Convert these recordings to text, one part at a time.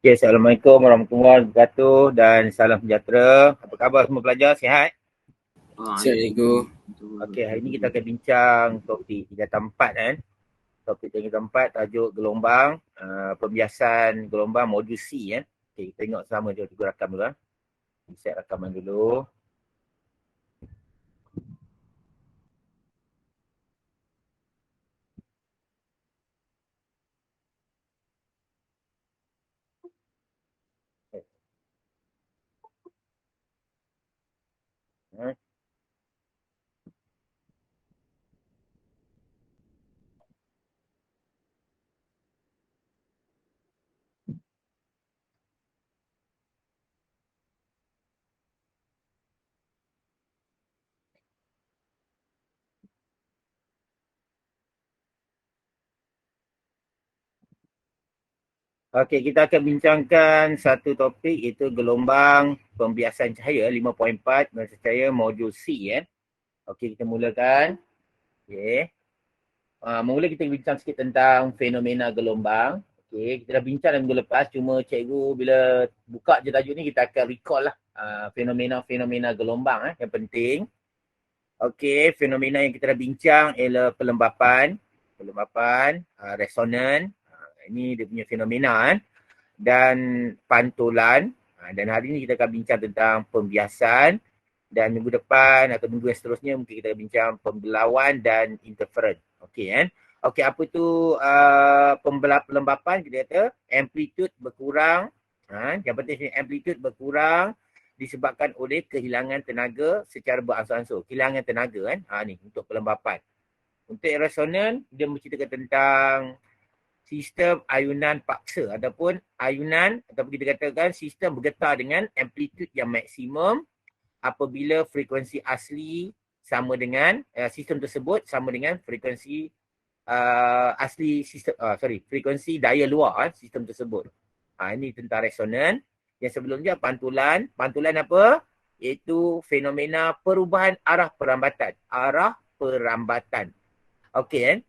Okay, Assalamualaikum warahmatullahi wabarakatuh dan salam sejahtera. Apa khabar semua pelajar? Sihat? Assalamualaikum. Okey, hari ini kita akan bincang topik 3/4 kan. Topik 3/4 tajuk gelombang, pembiasan gelombang modul C kan. Okey, kita tengok sama je tunggu rakam dulu ah. Set rakaman dulu. Hmm. Okey, kita akan bincangkan satu topik iaitu gelombang pembiasan cahaya 5.4 pembiasan cahaya modul C kan. Okey, kita mulakan. Okey. Mula kita bincang sikit tentang fenomena gelombang. Okay, kita dah bincang dalam minggu lepas, cuma cikgu bila buka je tajuk ni kita akan recall lah fenomena-fenomena gelombang yang penting. Okay, fenomena yang kita dah bincang ialah pelembapan, resonan, ini dia punya fenomena dan pantulan. Dan hari ni kita akan bincang tentang pembiasan dan minggu depan atau minggu yang seterusnya mungkin kita akan bincang pembelauan dan interference. Okey kan? Okey, apa tu pelembapan? Kita kata amplitude berkurang. Yang penting sini amplitude berkurang disebabkan oleh kehilangan tenaga secara beransur-ansur. Kehilangan tenaga kan? Ni untuk pelembapan. Untuk resonan, dia menceritakan tentang sistem ayunan paksa ataupun ayunan ataupun kita katakan sistem bergetar dengan amplitude yang maksimum apabila frekuensi asli sama dengan sistem tersebut sama dengan frekuensi asli sistem frekuensi daya luar sistem tersebut. Ini tentang resonan. Yang sebelumnya pantulan. Pantulan apa? Iaitu fenomena perubahan arah perambatan. Arah perambatan. Okey kan?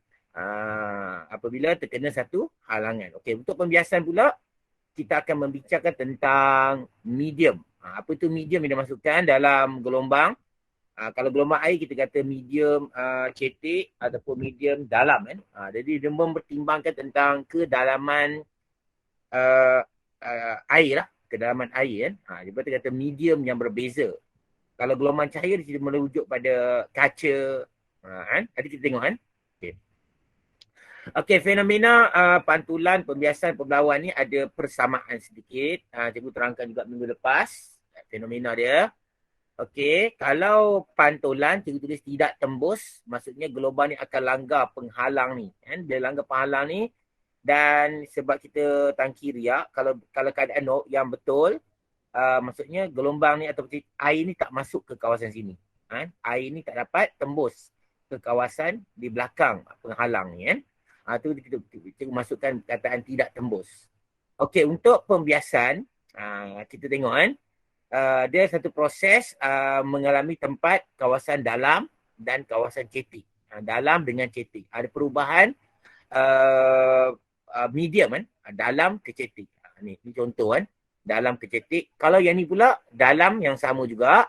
Apabila terkena satu halangan. Okey, untuk pembiasan pula kita akan membincangkan tentang medium. Apa itu medium yang dimasukkan dalam gelombang? Kalau gelombang air kita kata medium cetek ataupun medium dalam kan. Jadi dia mempertimbangkan tentang kedalaman air lah. Kedalaman air kan. Dia kata medium yang berbeza. Kalau gelombang cahaya dia merujuk pada kaca. Kan? Tadi kita tengok kan. Okay. Okey, fenomena pantulan, pembiasan, pembelauan ni ada persamaan sedikit. Cikgu terangkan juga minggu lepas fenomena dia. Okey, kalau pantulan cikgu tulis tidak tembus, maksudnya gelombang ni akan langgar penghalang ni. Kan? Dia langgar penghalang ni dan sebab kita tangki riak, kalau keadaan yang betul, maksudnya gelombang ni atau air ni tak masuk ke kawasan sini. Air ni tak dapat tembus ke kawasan di belakang penghalang ni kan. Tu kita masukkan kataan tidak tembus. Okey, untuk pembiasan, kita tengok kan. Dia satu proses mengalami tempat kawasan dalam dan kawasan cetek. Dalam dengan cetek. Ada perubahan medium kan. Dalam ke cetek. Ni contoh kan. Dalam ke cetek. Kalau yang ni pula, dalam yang sama juga.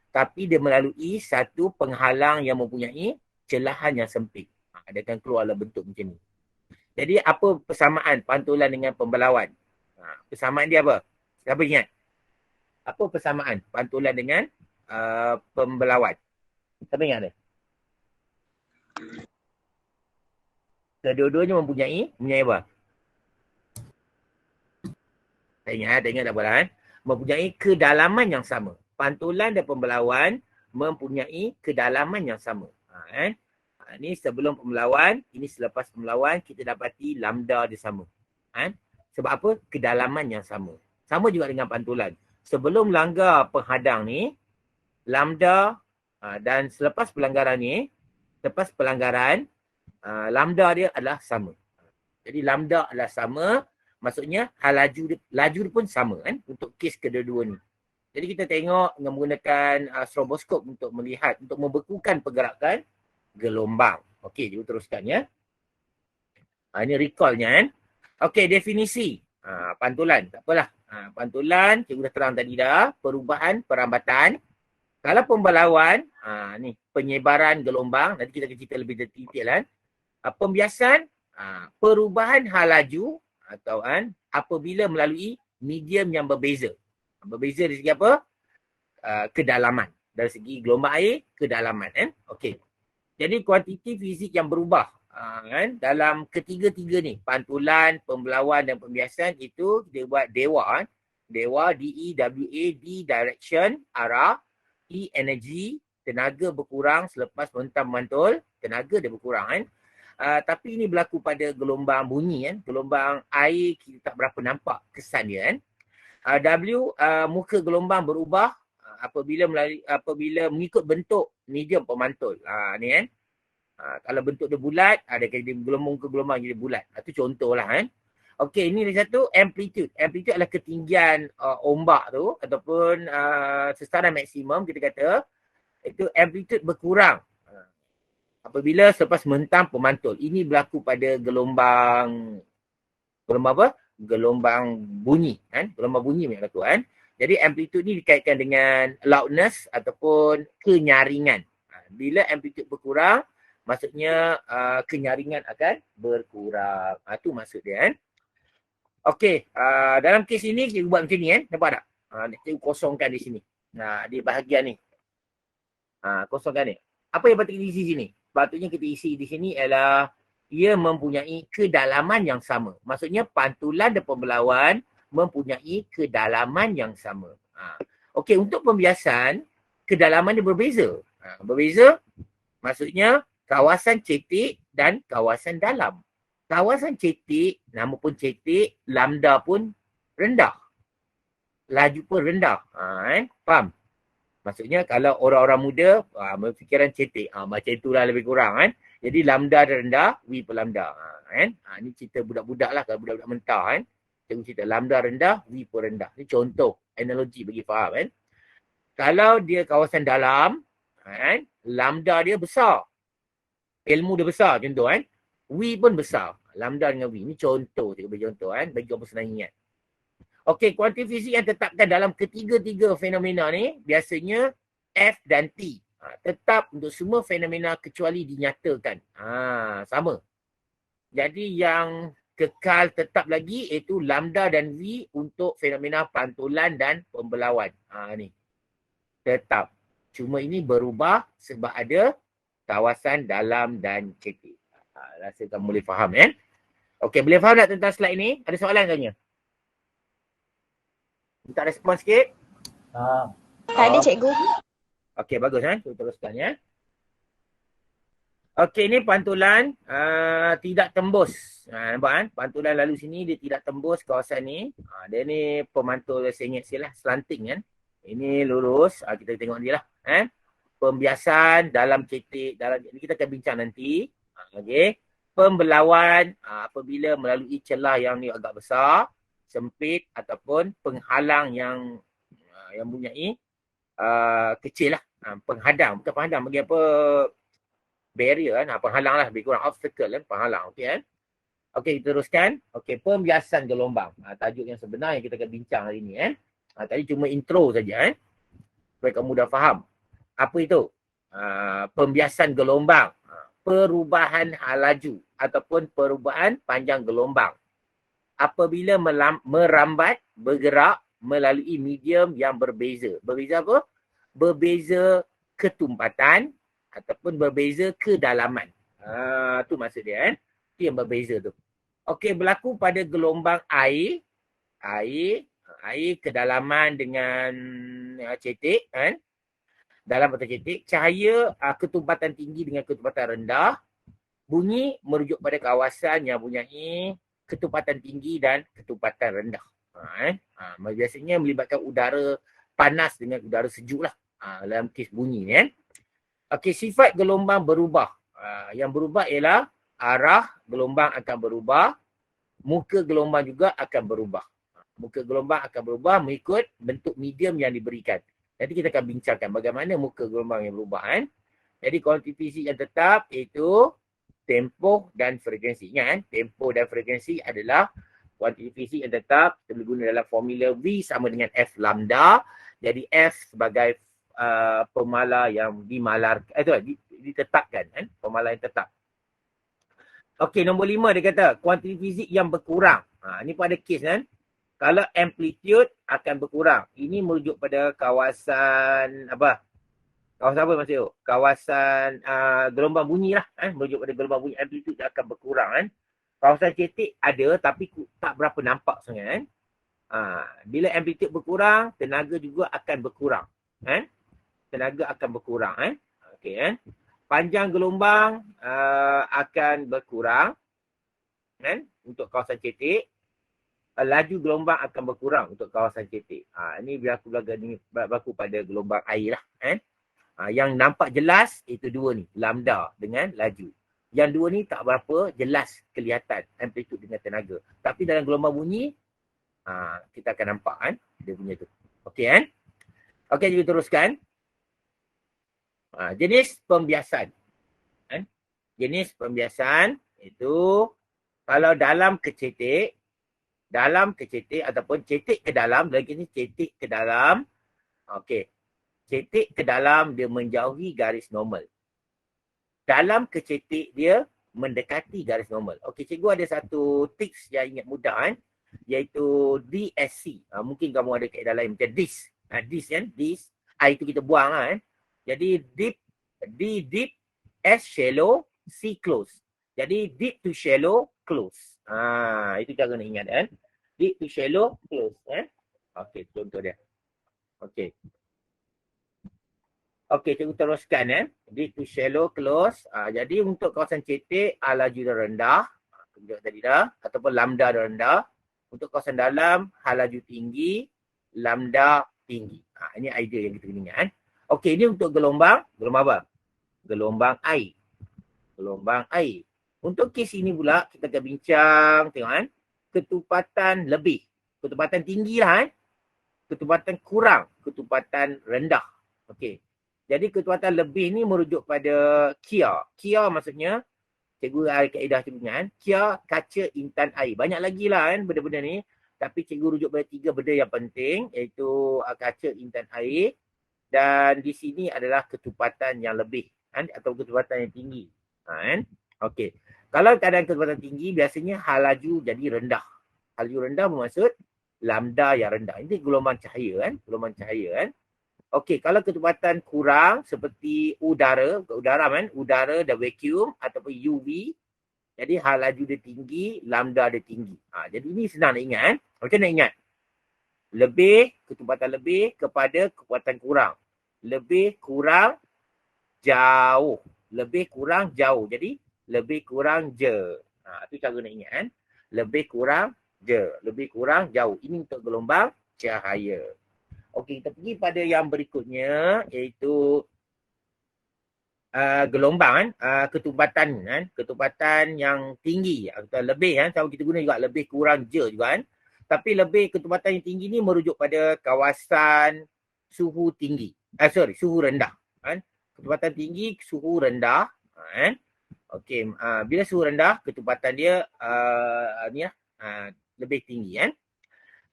Tapi dia melalui satu penghalang yang mempunyai celahan yang sempit. Dia akan keluar dalam bentuk macam ni. Jadi apa persamaan pantulan dengan pembelauan? Persamaan dia apa? Siapa ingat? Apa persamaan pantulan dengan pembelauan? Siapa ingat dia? Kedua-duanya mempunyai apa? Tak ingat tak apalah. Mempunyai kedalaman yang sama. Pantulan dan pembelauan mempunyai kedalaman yang sama. Ini sebelum pembelauan, ini selepas pembelauan, kita dapati lambda dia sama. Sebab apa? Kedalaman yang sama. Sama juga dengan pantulan. Sebelum langgar penghadang ni, lambda dan selepas pelanggaran ni, lepas pelanggaran, lambda dia adalah sama. Jadi lambda adalah sama, maksudnya hal laju dia pun sama kan untuk kes kedua-dua ni. Jadi kita tengok dengan menggunakan stroboskop untuk melihat, untuk membekukan pergerakan gelombang. Okey, cikgu teruskan ya. Ini recallnya kan. Okey, definisi. Pantulan, tak apalah. Pantulan, cikgu dah terang tadi dah. Perubahan, perambatan. Kalau pembalauan, ni penyebaran gelombang. Nanti kita akan cerita lebih detail kan. Pembiasan, perubahan hal laju atau apabila melalui medium yang berbeza. Berbeza dari segi apa? Kedalaman. Dari segi gelombang air, kedalaman. Okey. Jadi kuantiti fizik yang berubah dalam ketiga-tiga ni, pantulan, pembelauan dan pembiasan itu kita buat DEWA. DEWA, D-E-W-A, D direction, arah, E energy, tenaga berkurang selepas menentang memantul, tenaga dia berkurang tapi ini berlaku pada gelombang bunyi gelombang air kita tak berapa nampak kesan dia W, muka gelombang berubah apabila mengikut bentuk medium pemantul. Ni kalau bentuk dia bulat, ada muka gelombang jadi bulat. Itu contohlah Okey, ini lagi satu amplitude. Amplitude adalah ketinggian ombak tu ataupun sesaran maksimum kita kata itu amplitude berkurang apabila selepas menentang pemantul. Ini berlaku pada gelombang apa? Gelombang bunyi gelombang bunyi yang berlaku Jadi amplitude ni dikaitkan dengan loudness ataupun kenyaringan. Bila amplitude berkurang, maksudnya kenyaringan akan berkurang. Itu maksud dia Okey, dalam kes ini kita buat macam ni nampak tak? Kita kosongkan di sini. Di bahagian ni. Kosongkan ni. Apa yang patut kita isi sini? Patutnya kita isi di sini ialah ia mempunyai kedalaman yang sama. Maksudnya pantulan dan pembelauan mempunyai kedalaman yang sama. Okey, untuk pembiasan, kedalaman dia berbeza. Berbeza maksudnya kawasan cetek dan kawasan dalam. Kawasan cetek, nama pun cetek, lambda pun rendah. Laju pun rendah. Faham? Maksudnya kalau orang-orang muda berfikiran cetek. Macam itulah lebih kurang Jadi lambda dia rendah, V per lambda. Ini cerita budak-budak lah. Kalau budak-budak mentah cikgu cerita lambda rendah, V per rendah. Ini contoh, analogi bagi faham Kalau dia kawasan dalam, lambda dia besar. Ilmu dia besar contoh V pun besar. Lambda dengan V. Ini contoh, cikgu bagi contoh bagi kamu senang ingat. Okey, kuantiti fizik yang tetapkan dalam ketiga-tiga fenomena ni biasanya F dan T. Tetap untuk semua fenomena kecuali dinyatakan. Sama. Jadi yang kekal tetap lagi iaitu lambda dan V untuk fenomena pantulan dan pembelauan. Ni. Tetap. Cuma ini berubah sebab ada kawasan dalam dan cetek. Rasa kamu boleh faham Okey, boleh faham tak tentang slide ni? Ada soalan tanya? Minta respon sikit. Tak ada cikgu. Okey, bagus kita teruskan Okey, ni pantulan tidak tembus. Nampak pantulan lalu sini dia tidak tembus kawasan ni. Dia ni pemantul sengit silah slanting Ini lurus. Kita tengok dia lah. Pembiasan dalam cetek, ini kita akan bincang nanti. Okey. Pembelauan apabila melalui celah yang ni agak besar, sempit ataupun penghalang yang mempunyai kecil lah. Penghadang, bukan penghadang, bagi apa barrier penghalang lah, lebih kurang obstacle penghalang. Okey Okey, kita teruskan. Okey, pembiasan gelombang. Tajuk yang sebenar yang kita akan bincang hari ni tadi cuma intro saja supaya kamu dah faham. Apa itu? Pembiasan gelombang. Perubahan hal laju ataupun perubahan panjang gelombang. Apabila merambat, bergerak melalui medium yang berbeza. Berbeza apa? Berbeza ketumpatan ataupun berbeza kedalaman. Tu maksud dia Itu yang berbeza tu. Okey, berlaku pada gelombang air. Air kedalaman dengan cetek dalam atau cetek. Cahaya ketumpatan tinggi dengan ketumpatan rendah. Bunyi merujuk pada kawasan yang mempunyai ketumpatan tinggi dan ketumpatan rendah. Biasanya melibatkan udara panas dengan udara sejuk lah dalam kes bunyi ni Okey, sifat gelombang berubah. Yang berubah ialah arah gelombang akan berubah, muka gelombang juga akan berubah. Muka gelombang akan berubah mengikut bentuk medium yang diberikan. Nanti kita akan bincangkan bagaimana muka gelombang yang berubah Jadi kuantiti fizik yang tetap iaitu tempoh dan frekuensi. Ingat tempoh dan frekuensi adalah kuantiti fisik yang tetap, kita boleh guna dalam formula V sama dengan F lambda. Jadi F sebagai pemala yang ditetapkan kan, pemala yang tetap. Okey, nombor 5 dia kata kuantiti fizik yang berkurang. Ni pun ada kes kan. Kalau amplitude akan berkurang. Ini merujuk pada kawasan apa? Kawasan apa maksud? Kawasan gelombang bunyi lah. Merujuk pada gelombang bunyi, amplitude akan berkurang kan. Kawasan cetek ada tapi tak berapa nampak sangat kan. Bila amplitude berkurang, tenaga juga akan berkurang. Kan? Tenaga akan berkurang kan. Okey kan. Panjang gelombang akan berkurang kan untuk kawasan cetek. Laju gelombang akan berkurang untuk kawasan cetek. Ini berlaku pada gelombang air lah kan. Yang nampak jelas itu dua ni, lambda dengan laju. Yang dua ni tak berapa jelas kelihatan amplitude dengan tenaga. Tapi dalam gelombang bunyi, kita akan nampak kan dia punya tu. Okey kan? Okey, kita teruskan. Jenis pembiasan. Kan? Jenis pembiasan itu kalau dalam ke cetek ataupun cetek ke dalam, lagi ni cetek ke dalam. Okey. Cetek ke dalam dia menjauhi garis normal. Dalam ke cetek dia mendekati garis normal. Okey, cikgu ada satu tips yang ingat mudah kan, iaitu DSC. Mungkin kamu ada kaedah lain macam DIS. DIS kan, DIS. I itu kita buang kan. Jadi deep, D deep, S shallow, C close. Jadi deep to shallow, close. Itu cara nak ingat kan. Deep to shallow, close kan. Okey, contoh dia. Okey. Okey, cikgu teruskan Deep to shallow, close. Jadi untuk kawasan cetek, laju dah rendah. Tunjuk tadi dah. Ataupun lambda dah rendah. Untuk kawasan dalam, laju tinggi, lambda tinggi. Ini idea yang kita kena ingat Okey, ini untuk gelombang. Gelombang apa? Gelombang air. Gelombang air. Untuk kes ini pula, kita akan bincang, tengok ketupatan lebih. Ketupatan tinggi lah Ketupatan kurang. Ketupatan rendah. Okey. Jadi ketupatan lebih ni merujuk pada kia. Kia maksudnya, cikgu ada kaedah cikgu ingat kia kaca intan air. Banyak lagi lah benda-benda ni. Tapi cikgu rujuk pada 3 benda yang penting, iaitu kaca intan air. Dan di sini adalah ketupatan yang lebih atau ketupatan yang tinggi. Okey. Kalau keadaan ketupatan tinggi, biasanya hal laju jadi rendah. Hal laju rendah bermaksud lambda yang rendah. Ini gelombang cahaya Gelombang cahaya Okey, kalau ketupatan kurang seperti udara dan vacuum ataupun UV, jadi hal laju dia tinggi, lambda dia tinggi. Jadi ini senang nak ingat Macam nak ingat? Ketupatan lebih kepada ketupatan kurang. Lebih kurang jauh. Lebih kurang jauh. Jadi lebih kurang je. Itu cara nak ingat Lebih kurang je. Lebih kurang jauh. Ini untuk gelombang cahaya. Okey, kita pergi pada yang berikutnya, iaitu gelombang ketupatan ketupatan yang tinggi atau lebih sama kita guna juga lebih kurang je juga Tapi lebih ketupatan yang tinggi ni merujuk pada kawasan suhu tinggi. Suhu rendah Ketupatan tinggi, suhu rendah Okey, bila suhu rendah, ketupatan dia lebih tinggi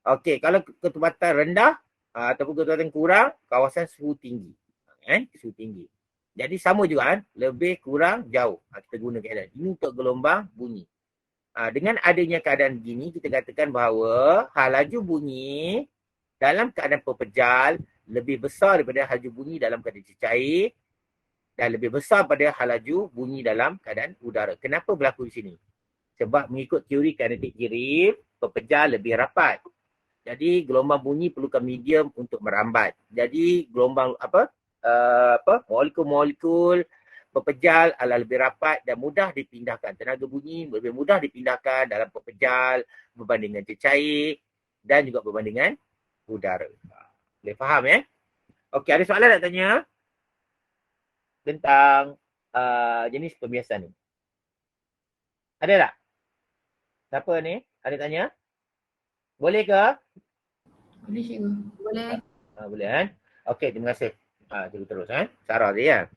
Okey, kalau ketupatan rendah ataupun ketupatan kurang, kawasan suhu tinggi. Suhu tinggi. Jadi sama juga lebih kurang jauh. Kita guna keadaan. Ini untuk gelombang bunyi. Dengan adanya keadaan begini, kita katakan bahawa laju bunyi dalam keadaan pepejal lebih besar daripada laju bunyi dalam keadaan cecair dan lebih besar pada laju bunyi dalam keadaan udara. Kenapa berlaku di sini? Sebab mengikut teori kinetik jirim, pepejal lebih rapat. Jadi gelombang bunyi perlukan medium untuk merambat. Jadi gelombang molekul-molekul pepejal adalah lebih rapat dan mudah dipindahkan. Tenaga bunyi lebih mudah dipindahkan dalam pepejal berbanding dengan cecair dan juga berbanding dengan udara. Boleh faham Okey, ada soalan nak tanya tentang jenis pembiasan ni? Ada tak? Siapa ni? Ada tanya? Boleh ke? Boleh cikgu. Boleh. Boleh Okey, terima kasih. Cikgu terus Sarah dia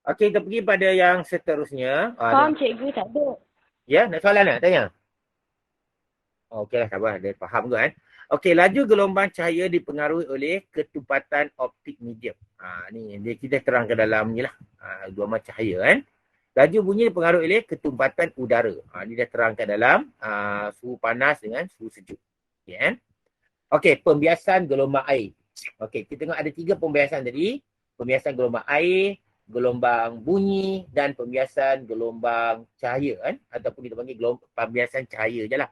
Okey, kita pergi pada yang seterusnya. Faham cikgu, tak ada. Ya, nak soalan nak tanya? Oh, okeylah, sabar. Dia faham ke kan? Okey, laju gelombang cahaya dipengaruhi oleh ketupatan optik medium. Ni dia kita terang ke dalam ni lah. Gelombang cahaya kan. Laju bunyi dipengaruhi oleh ketupatan udara. Ni dia terangkan dalam suhu panas dengan suhu sejuk. Okay, kan? Okey, pembiasan gelombang air. Okey, kita tengok ada 3 pembiasan tadi. Pembiasan gelombang air, gelombang bunyi dan pembiasan gelombang cahaya kan. Ataupun kita panggil pembiasan cahaya je lah.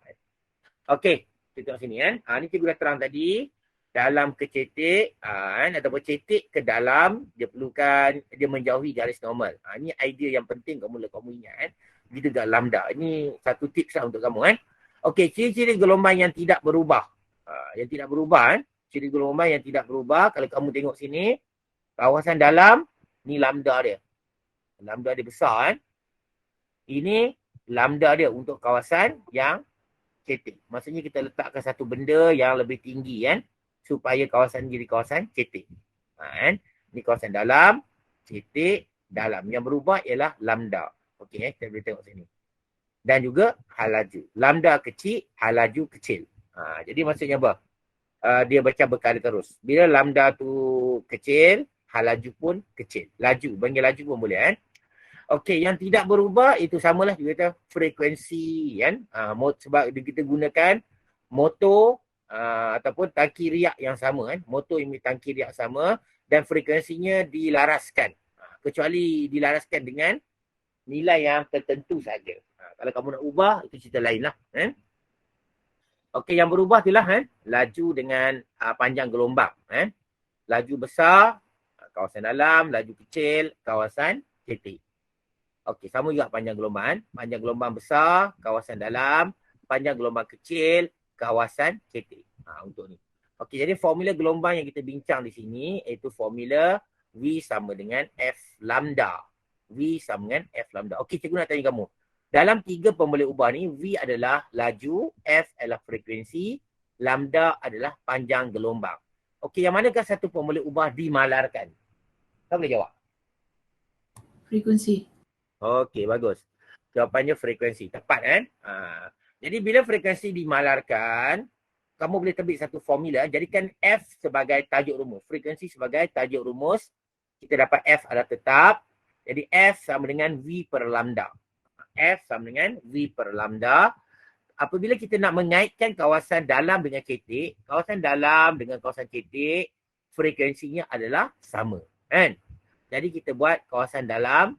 Okey, kita tengok sini kan. Ni cikgu dah terang tadi. Dalam kecetik kan, ataupun cetik ke dalam, dia perlukan dia menjauhi garis normal. Ni idea yang penting kamu ingat kan. Gitu juga lambda. Ini satu tips lah untuk kamu kan. Okey, ciri-ciri gelombang yang tidak berubah. Yang tidak berubah kan. Ciri gelombang yang tidak berubah, kalau kamu tengok sini, kawasan dalam, ni lambda dia. Lambda dia besar kan. Ini lambda dia untuk kawasan yang cetek. Maksudnya kita letakkan satu benda yang lebih tinggi kan. Supaya kawasan jadi kawasan cetek. Kan? Ni kawasan dalam, cetek, dalam. Yang berubah ialah lambda. Okey, kita boleh tengok sini. Dan juga hal laju. Lambda kecil, hal laju kecil. Jadi maksudnya apa? Dia baca berkali terus. Bila lambda tu kecil, hal laju pun kecil. Laju, panggil laju pun boleh kan. Okey, yang tidak berubah itu samalah juga kata frekuensi kan. Sebab kita gunakan motor ataupun tangki riak yang sama kan. Motor ini tangki riak sama dan frekuensinya dilaraskan. Kecuali dilaraskan dengan nilai yang tertentu saja. Kalau kamu nak ubah, itu cerita lain lah. Kan? Okey, yang berubah itulah kan. Laju dengan panjang gelombang. Kan? Laju besar, kawasan dalam. Laju kecil, kawasan cetek. Okey, sama juga panjang gelombang. Panjang gelombang besar, kawasan dalam. Panjang gelombang kecil, kawasan cetek. Untuk ni. Okey, jadi formula gelombang yang kita bincang di sini iaitu formula V sama dengan F lambda. V sama dengan F lambda. Okey, cikgu nak tanya kamu. Dalam 3 pemboleh ubah ni, V adalah laju, F adalah frekuensi, lambda adalah panjang gelombang. Okey, yang manakah satu pemboleh ubah dimalarkan? Kau boleh jawab? Frekuensi. Okey, bagus. Jawapannya frekuensi. Tepat kan? Jadi bila frekuensi dimalarkan, kamu boleh terbit satu formula. Jadikan F sebagai tajuk rumus. Frekuensi sebagai tajuk rumus. Kita dapat F adalah tetap. Jadi F sama dengan V per lambda. F sama dengan V per lambda. Apabila kita nak mengaitkan kawasan dalam dengan cetek, kawasan dalam dengan kawasan cetek, frekuensinya adalah sama. Kan? Jadi kita buat kawasan dalam,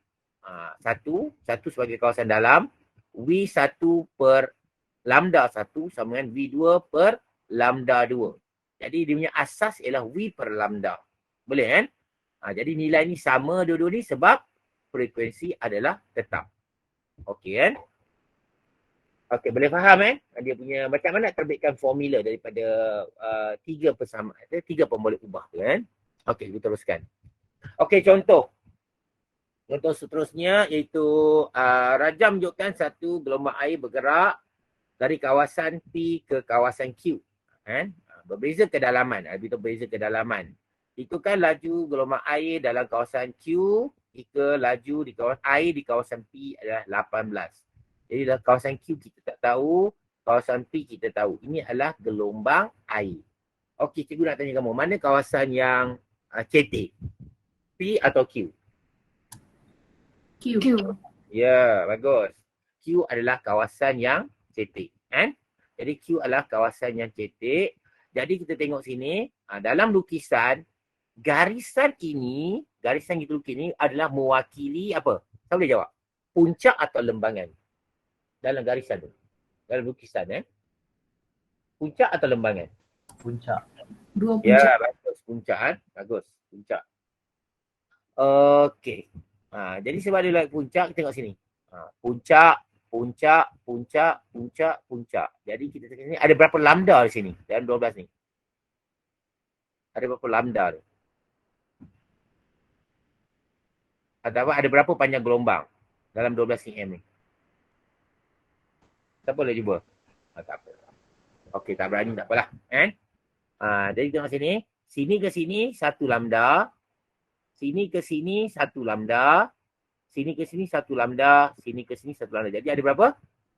satu sebagai kawasan dalam, V1 per lambda 1 sama dengan V2 per lambda 2. Jadi dia punya asas ialah V per lambda. Boleh kan? Jadi nilai ni sama dua-dua ni sebab frekuensi adalah tetap. Okey kan? Okey, boleh faham kan? Dia punya macam mana terbitkan formula daripada 3 persamaan, 3 pemboleh ubah tu kan? Okey, kita teruskan. Okey, contoh. Contoh seterusnya iaitu rajam menunjukkan satu gelombang air bergerak dari kawasan P ke kawasan Q. Kan? Berbeza kedalaman. Berbeza kedalaman. Itu kan laju gelombang air dalam kawasan Q jika laju di kawasan air di kawasan P adalah 18. Jadi dalam kawasan Q kita tak tahu, kawasan P kita tahu. Ini adalah gelombang air. Okey, cikgu nak tanya kamu, mana kawasan yang cetek? P atau Q? Q. Ya, bagus. Q adalah kawasan yang cetek. Kan? Jadi Q adalah kawasan yang cetek. Jadi kita tengok sini, dalam lukisan, garisan ini, garisan kita lukis ini adalah mewakili apa? Saya boleh jawab. Puncak atau lembangan? Dalam garisan tu. Dalam lukisan puncak atau lembangan? Puncak. Dua puncak. Ya, bagus. Puncak kan? Bagus. Puncak. Okey. Jadi sebab dia like puncak, kita tengok sini. Puncak, puncak, puncak, puncak, puncak. Jadi kita tengok sini, ada berapa lambda di sini? Dalam 12 ni. Ada berapa lambda tu? Ada berapa panjang gelombang dalam 12 cm ni? Siapa boleh cuba? Tak apa. Okey, tak berani tak apalah. Kan? Jadi tengok sini. Sini ke sini, 1 lambda. Sini ke sini, 1 lambda. Sini ke sini, 1 lambda. Sini ke sini, 1 lambda. Jadi ada berapa?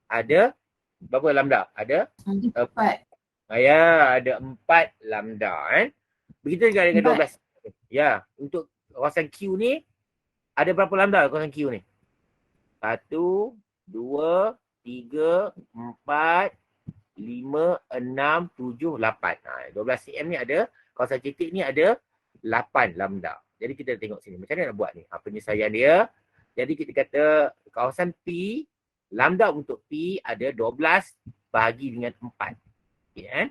ada berapa lambda? Ada 4. ada 4 lambda Begitu juga dengan 12. Ya, untuk kawasan Q ni ada berapa lambda kawasan Q ni? 1, 2, 3, 4, 5, 6, 7, 8. 12 cm ni ada, kawasan titik ni ada 8 lambda. Jadi kita tengok sini macam mana nak buat ni. Penyelesaian dia. Jadi kita kata kawasan P, lambda untuk P ada 12 bahagi dengan 4. Okay, kan?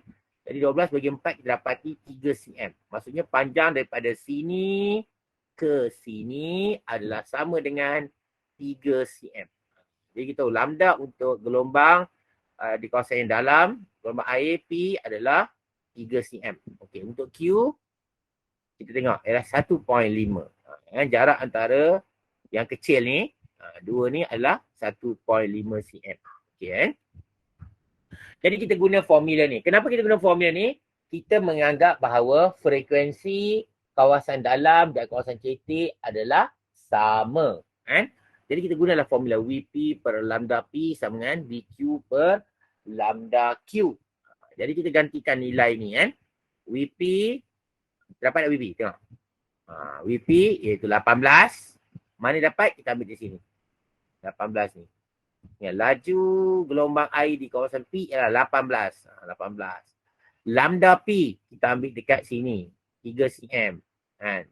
Jadi 12 bagi 4 kita dapati 3 cm. Maksudnya panjang daripada sini ke sini adalah sama dengan 3 cm. Jadi kita tahu lambda untuk gelombang di kawasan yang dalam, gelombang air P adalah 3 cm. Okey, untuk Q kita tengok ialah 1.5. Jarak antara yang kecil ni, dua ni adalah 1.5 cm. Okey kan? Jadi kita guna formula ni. Kenapa kita guna formula ni? Kita menganggap bahawa frekuensi kawasan dalam dan kawasan cetek adalah sama. Kan? Jadi kita gunalah formula Vp per lambda P sama dengan Vq per lambda Q. Jadi kita gantikan nilai ni kan. Vp, dapat tak Vp? Tengok. Vp iaitu 18. Mana dapat? Kita ambil di sini. 18 ni. Ya, laju gelombang air di kawasan P ialah 18. 18. Lambda P kita ambil dekat sini. 3 cm. Kan?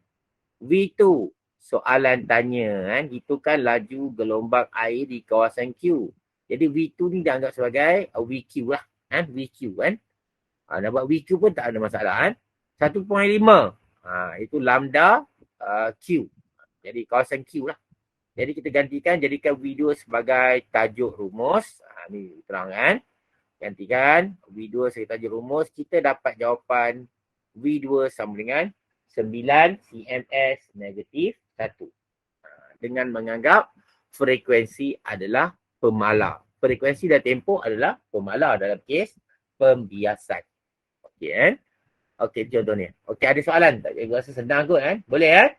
V2 soalan tanya kan. Itu kan laju gelombang air di kawasan Q. Jadi V2 ni dianggap sebagai VQ lah. Kan? VQ kan. Nak buat VQ pun tak ada masalah kan. 1.5. Itu lambda Q. Jadi kawasan Q lah. Jadi kita gantikan, jadikan V2 sebagai tajuk rumus. Ni terangkan. Gantikan V2 sebagai tajuk rumus. Kita dapat jawapan V2 sama dengan 9 cms negatif 1. Dengan menganggap frekuensi adalah pemalar. Frekuensi dan tempoh adalah pemalar dalam kes pembiasan. Okey kan? Okey, contohnya. Okey, ada soalan tak? Saya rasa senang kot kan? Boleh kan?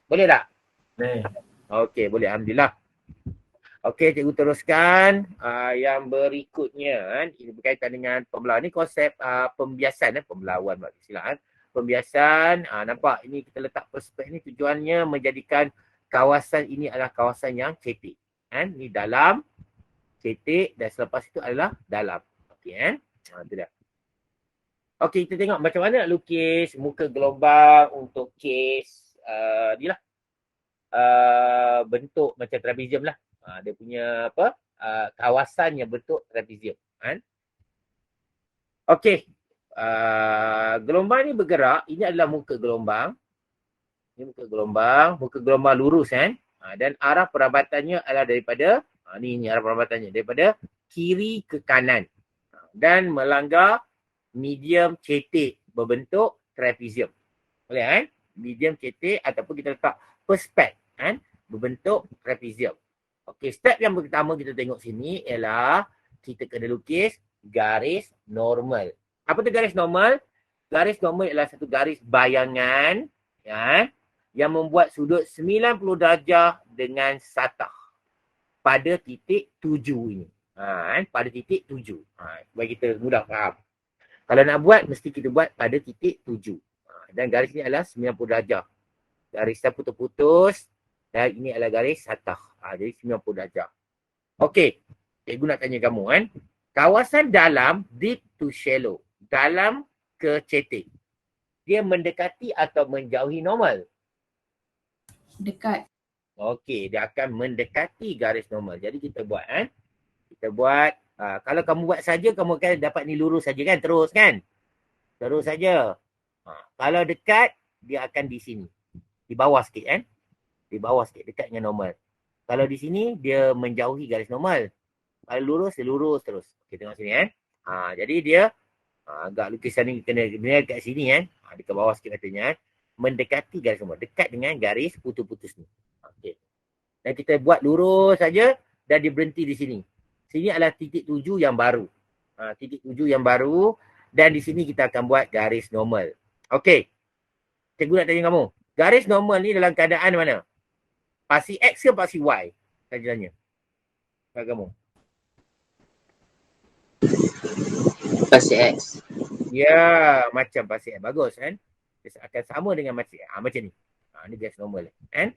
Boleh tak? Okey, boleh. Alhamdulillah. Okey, cikgu teruskan yang berikutnya kan. Ini berkaitan dengan pembelajaran. Ini konsep pembiasan pembelajaran bagi silakan. Pembiasan, nampak ini kita letak perspektif ni tujuannya menjadikan kawasan ini adalah kawasan yang cetek. Kan? Ini dalam, cetek dan selepas itu adalah dalam. Okey kan? Itu dah. Okey, kita tengok macam mana nak lukis muka gelombang untuk kes ni lah. Bentuk macam trapezium lah. Dia punya apa? Kawasan yang bentuk trapezium. Kan? Okey. Gelombang ni bergerak. Ini adalah muka gelombang. Ini muka gelombang. Muka gelombang lurus kan. Dan arah perabatannya adalah daripada ni arah perabatannya daripada kiri ke kanan. Dan melanggar medium cetek berbentuk trapezium. Boleh kan? Medium cetek ataupun kita letak perspek kan? Berbentuk trapezium. Okey, step yang pertama kita tengok sini ialah kita kena lukis garis normal. Apa tu garis normal? Garis normal ialah satu garis bayangan ya, yang membuat sudut 90 darjah dengan satah pada titik 7 ini. Pada titik 7. Bagi kita mudah faham. Kalau nak buat, mesti kita buat pada titik 7. Dan garis ni adalah 90 darjah. Garis yang putus-putus dan ini adalah garis satah. Jadi 90 darjah. Okey. Cikgu nak tanya kamu kan. Kawasan dalam deep to shallow. Dalam ke cetek. Dia mendekati atau menjauhi normal? Dekat. Okey. Dia akan mendekati garis normal. Jadi kita buat kan. Kita buat. Kalau kamu buat saja, kamu akan dapat ni lurus saja kan. Terus kan. Terus saja. Kalau dekat, dia akan di sini. Di bawah sikit kan. Di bawah sikit. Dekat dengan normal. Kalau di sini, dia menjauhi garis normal. Kalau lurus, dia lurus terus. Kita tengok sini kan. Jadi dia, agak lukisan ni kena dekat sini kan. Dekat bawah sikit katanya kan. Mendekati garis normal. Dekat dengan garis putus-putus ni. Okay. Dan kita buat lurus saja dan dia berhenti di sini. Sini adalah titik 7 yang baru. Titik 7 yang baru. Dan di sini kita akan buat garis normal. Okey. Cikgu nak tanya kamu. Garis normal ni dalam keadaan mana? Pasi X ke pasi Y? Saya tanya. Kat kamu. Pasir X. Ya, macam pasir. Bagus kan? Dia akan sama dengan macam macam ni. Ni gas normal kan?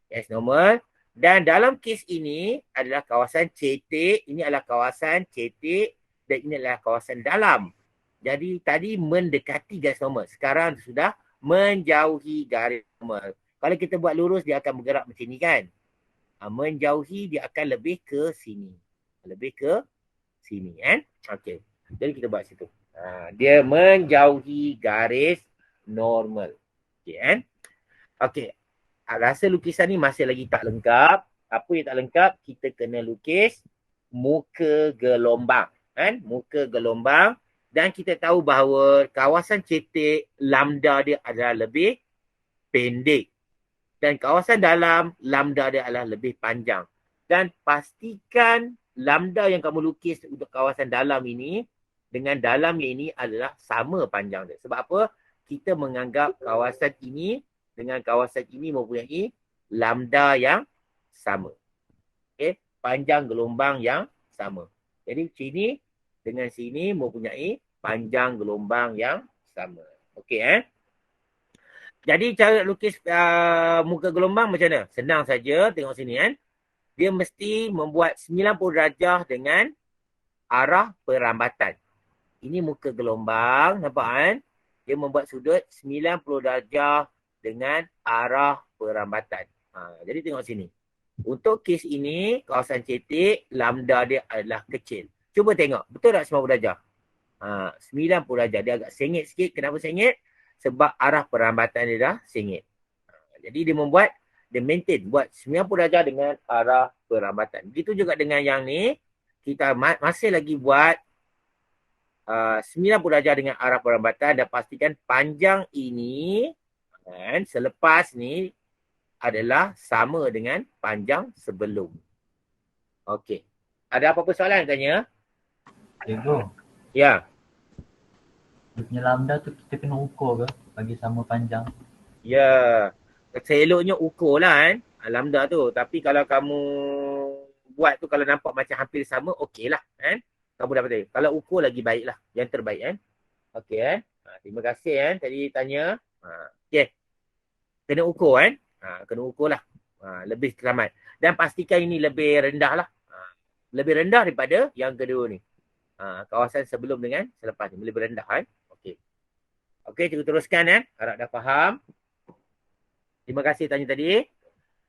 Gas normal. Dan dalam kes ini adalah kawasan cetek. Ini adalah kawasan cetek dan ini adalah kawasan dalam. Jadi tadi mendekati garis normal. Sekarang sudah menjauhi garis normal. Kalau kita buat lurus, dia akan bergerak macam ni kan. Menjauhi, dia akan lebih ke sini. Lebih ke sini kan. Okey. Jadi kita buat situ. Dia menjauhi garis normal. Okey kan. Okey. Rasa lukisan ni masih lagi tak lengkap. Apa yang tak lengkap? Kita kena lukis muka gelombang. Kan? Muka gelombang. Dan kita tahu bahawa kawasan cetek lambda dia adalah lebih pendek. Dan kawasan dalam lambda dia adalah lebih panjang. Dan pastikan lambda yang kamu lukis untuk kawasan dalam ini dengan dalamnya ini adalah sama panjang dia. Sebab apa? Kita menganggap kawasan ini dengan kawasan ini mempunyai lambda yang sama. Okay? Panjang gelombang yang sama. Jadi sini dengan sini mempunyai panjang gelombang yang sama. Okey Jadi cara lukis muka gelombang macam mana? Senang saja, tengok sini kan. Dia mesti membuat 90 darjah dengan arah perambatan. Ini muka gelombang, nampak kan? Dia membuat sudut 90 darjah dengan arah perambatan. Jadi tengok sini. Untuk kes ini, kawasan cetek, lambda dia adalah kecil. Cuba tengok, betul tak 90 darjah? 90 darjah. Dia agak sengit sikit. Kenapa sengit? Sebab arah perambatan dia dah sengit. Jadi dia maintain buat 90 darjah dengan arah perambatan. Begitu juga dengan yang ni, kita masih lagi buat 90 darjah dengan arah perambatan dan pastikan panjang ini dan selepas ni adalah sama dengan panjang sebelum. Okey. Ada apa-apa soalan tanya? Cikgu, Ya. dia punya lambda tu kita kena ukur ke bagi sama panjang? Ya. Seeloknya ukur lah kan lambda tu. Tapi kalau kamu buat tu kalau nampak macam hampir sama, okey lah kan. Kamu dapat tahu. Kalau ukur lagi baik lah. Yang terbaik kan. Okey kan. Terima kasih kan tadi tanya. Okey. Kena ukur kan. Kena ukur lah. Lebih selamat. Dan pastikan ini lebih rendah lah. Lebih rendah daripada yang kedua ni. Kawasan sebelum dengan selepas ni. Lebih rendah kan. Okey. Okey, kita teruskan kan. Harap dah faham. Terima kasih tanya tadi.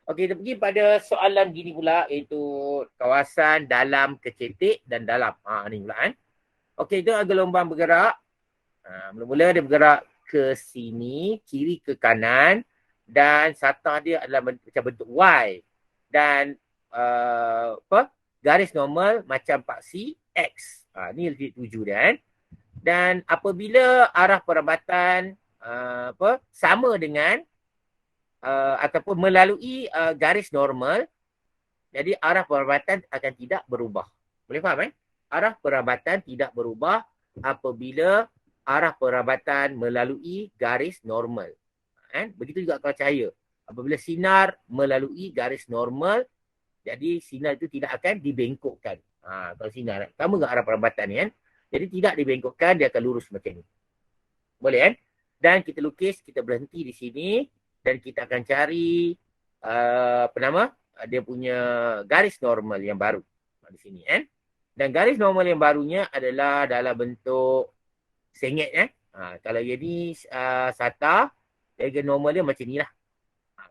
Okey, kita pergi pada soalan gini pula iaitu kawasan dalam kecetek dan dalam. Ni pula kan. Okey, itu gelombang bergerak. Mula-mula dia bergerak ke sini, kiri ke kanan dan satah dia adalah macam bentuk Y. Dan garis normal macam paksi X. Ni titik tuju dia kan. Dan apabila arah perambatan sama dengan ataupun melalui garis normal, jadi arah perambatan akan tidak berubah. Boleh faham kan? Arah perambatan tidak berubah apabila arah perambatan melalui garis normal. Begitu juga kalau cahaya. Apabila sinar melalui garis normal, jadi sinar itu tidak akan dibengkokkan. Kalau sinar, sama dengan arah perambatan ni kan. Jadi tidak dibengkokkan, dia akan lurus macam ni. Boleh kan? Dan kita lukis, kita berhenti di sini dan kita akan cari dia punya garis normal yang baru di sini kan. Dan garis normal yang barunya adalah dalam bentuk sengit kan. Kalau dia ni sata, garis normal dia macam ni lah.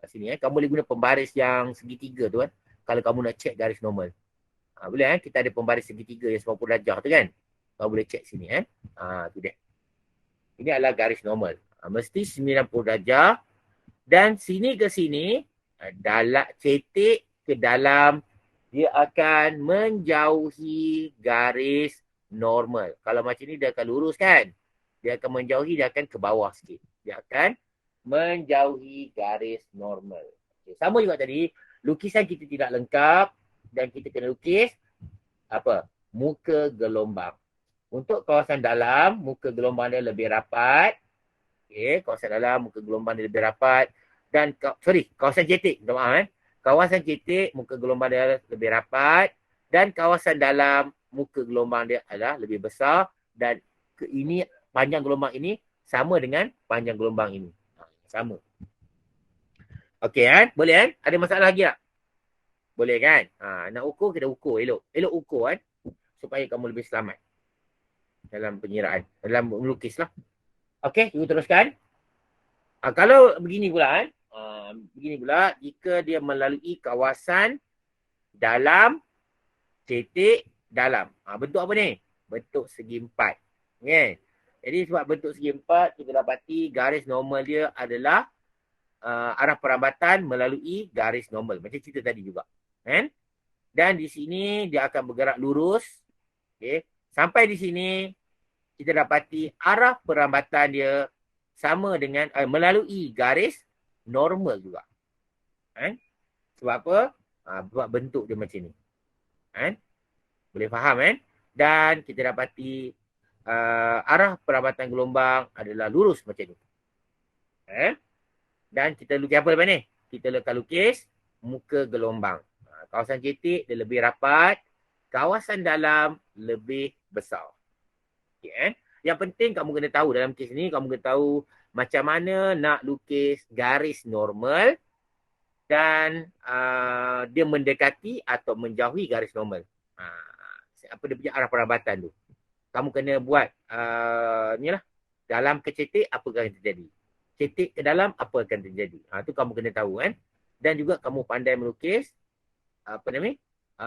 Sini kan. Kamu boleh guna pembaris yang segitiga tu kan. Kalau kamu nak check garis normal. Boleh kan. Kita ada pembaris segitiga yang 90 darjah tu kan. Kamu boleh check sini kan. Tu dia. Ini adalah garis normal. Mesti 90 darjah. Dan sini ke sini, dalam cetek ke dalam, dia akan menjauhi garis normal. Kalau macam ni dia akan lurus kan. Dia akan menjauhi, dia akan ke bawah sikit. Dia akan menjauhi garis normal. Okay. Sama juga tadi, lukisan kita tidak lengkap dan kita kena lukis muka gelombang. Untuk kawasan dalam, muka gelombang dia lebih rapat. Okay, kawasan dalam, muka gelombang dia lebih rapat. Dan, kawasan cetek, minta maaf Kawasan cetek, muka gelombang dia lebih rapat. Dan kawasan dalam, muka gelombang dia adalah lebih besar dan ini panjang gelombang ini sama dengan panjang gelombang ini. Sama. Okey kan? Boleh kan? Ada masalah lagi tak? Boleh kan? Nak ukur, kita ukur elok. Elok ukur kan? Supaya kamu lebih selamat dalam penyiraan, dalam melukis lah. Okey, kita teruskan. Kalau begini pula kan? Begini pula, jika dia melalui kawasan dalam cetek dalam. Bentuk apa ni? Bentuk segi empat. Okay. Jadi sebab bentuk segi empat, kita dapati garis normal dia adalah arah perambatan melalui garis normal. Macam cerita tadi juga. Kan? Dan di sini dia akan bergerak lurus. Okay. Sampai di sini, kita dapati arah perambatan dia sama dengan melalui garis normal juga. Kan? Sebab apa? Sebab bentuk dia macam ni. Kan? Boleh faham kan? Dan kita dapati arah perambatan gelombang adalah lurus macam ni. Dan kita lukis apa lepas ni? Kita akan lukis muka gelombang. Kawasan cetek dia lebih rapat. Kawasan dalam lebih besar. Okay, kan? Yang penting kamu kena tahu dalam kes ni, kamu kena tahu macam mana nak lukis garis normal dan dia mendekati atau menjauhi garis normal. Apa dia punya arah perambatan tu. Kamu kena buat ni lah. Dalam ke cetek apa akan terjadi. Cetek ke dalam apa akan terjadi. Tu kamu kena tahu kan. Dan juga kamu pandai melukis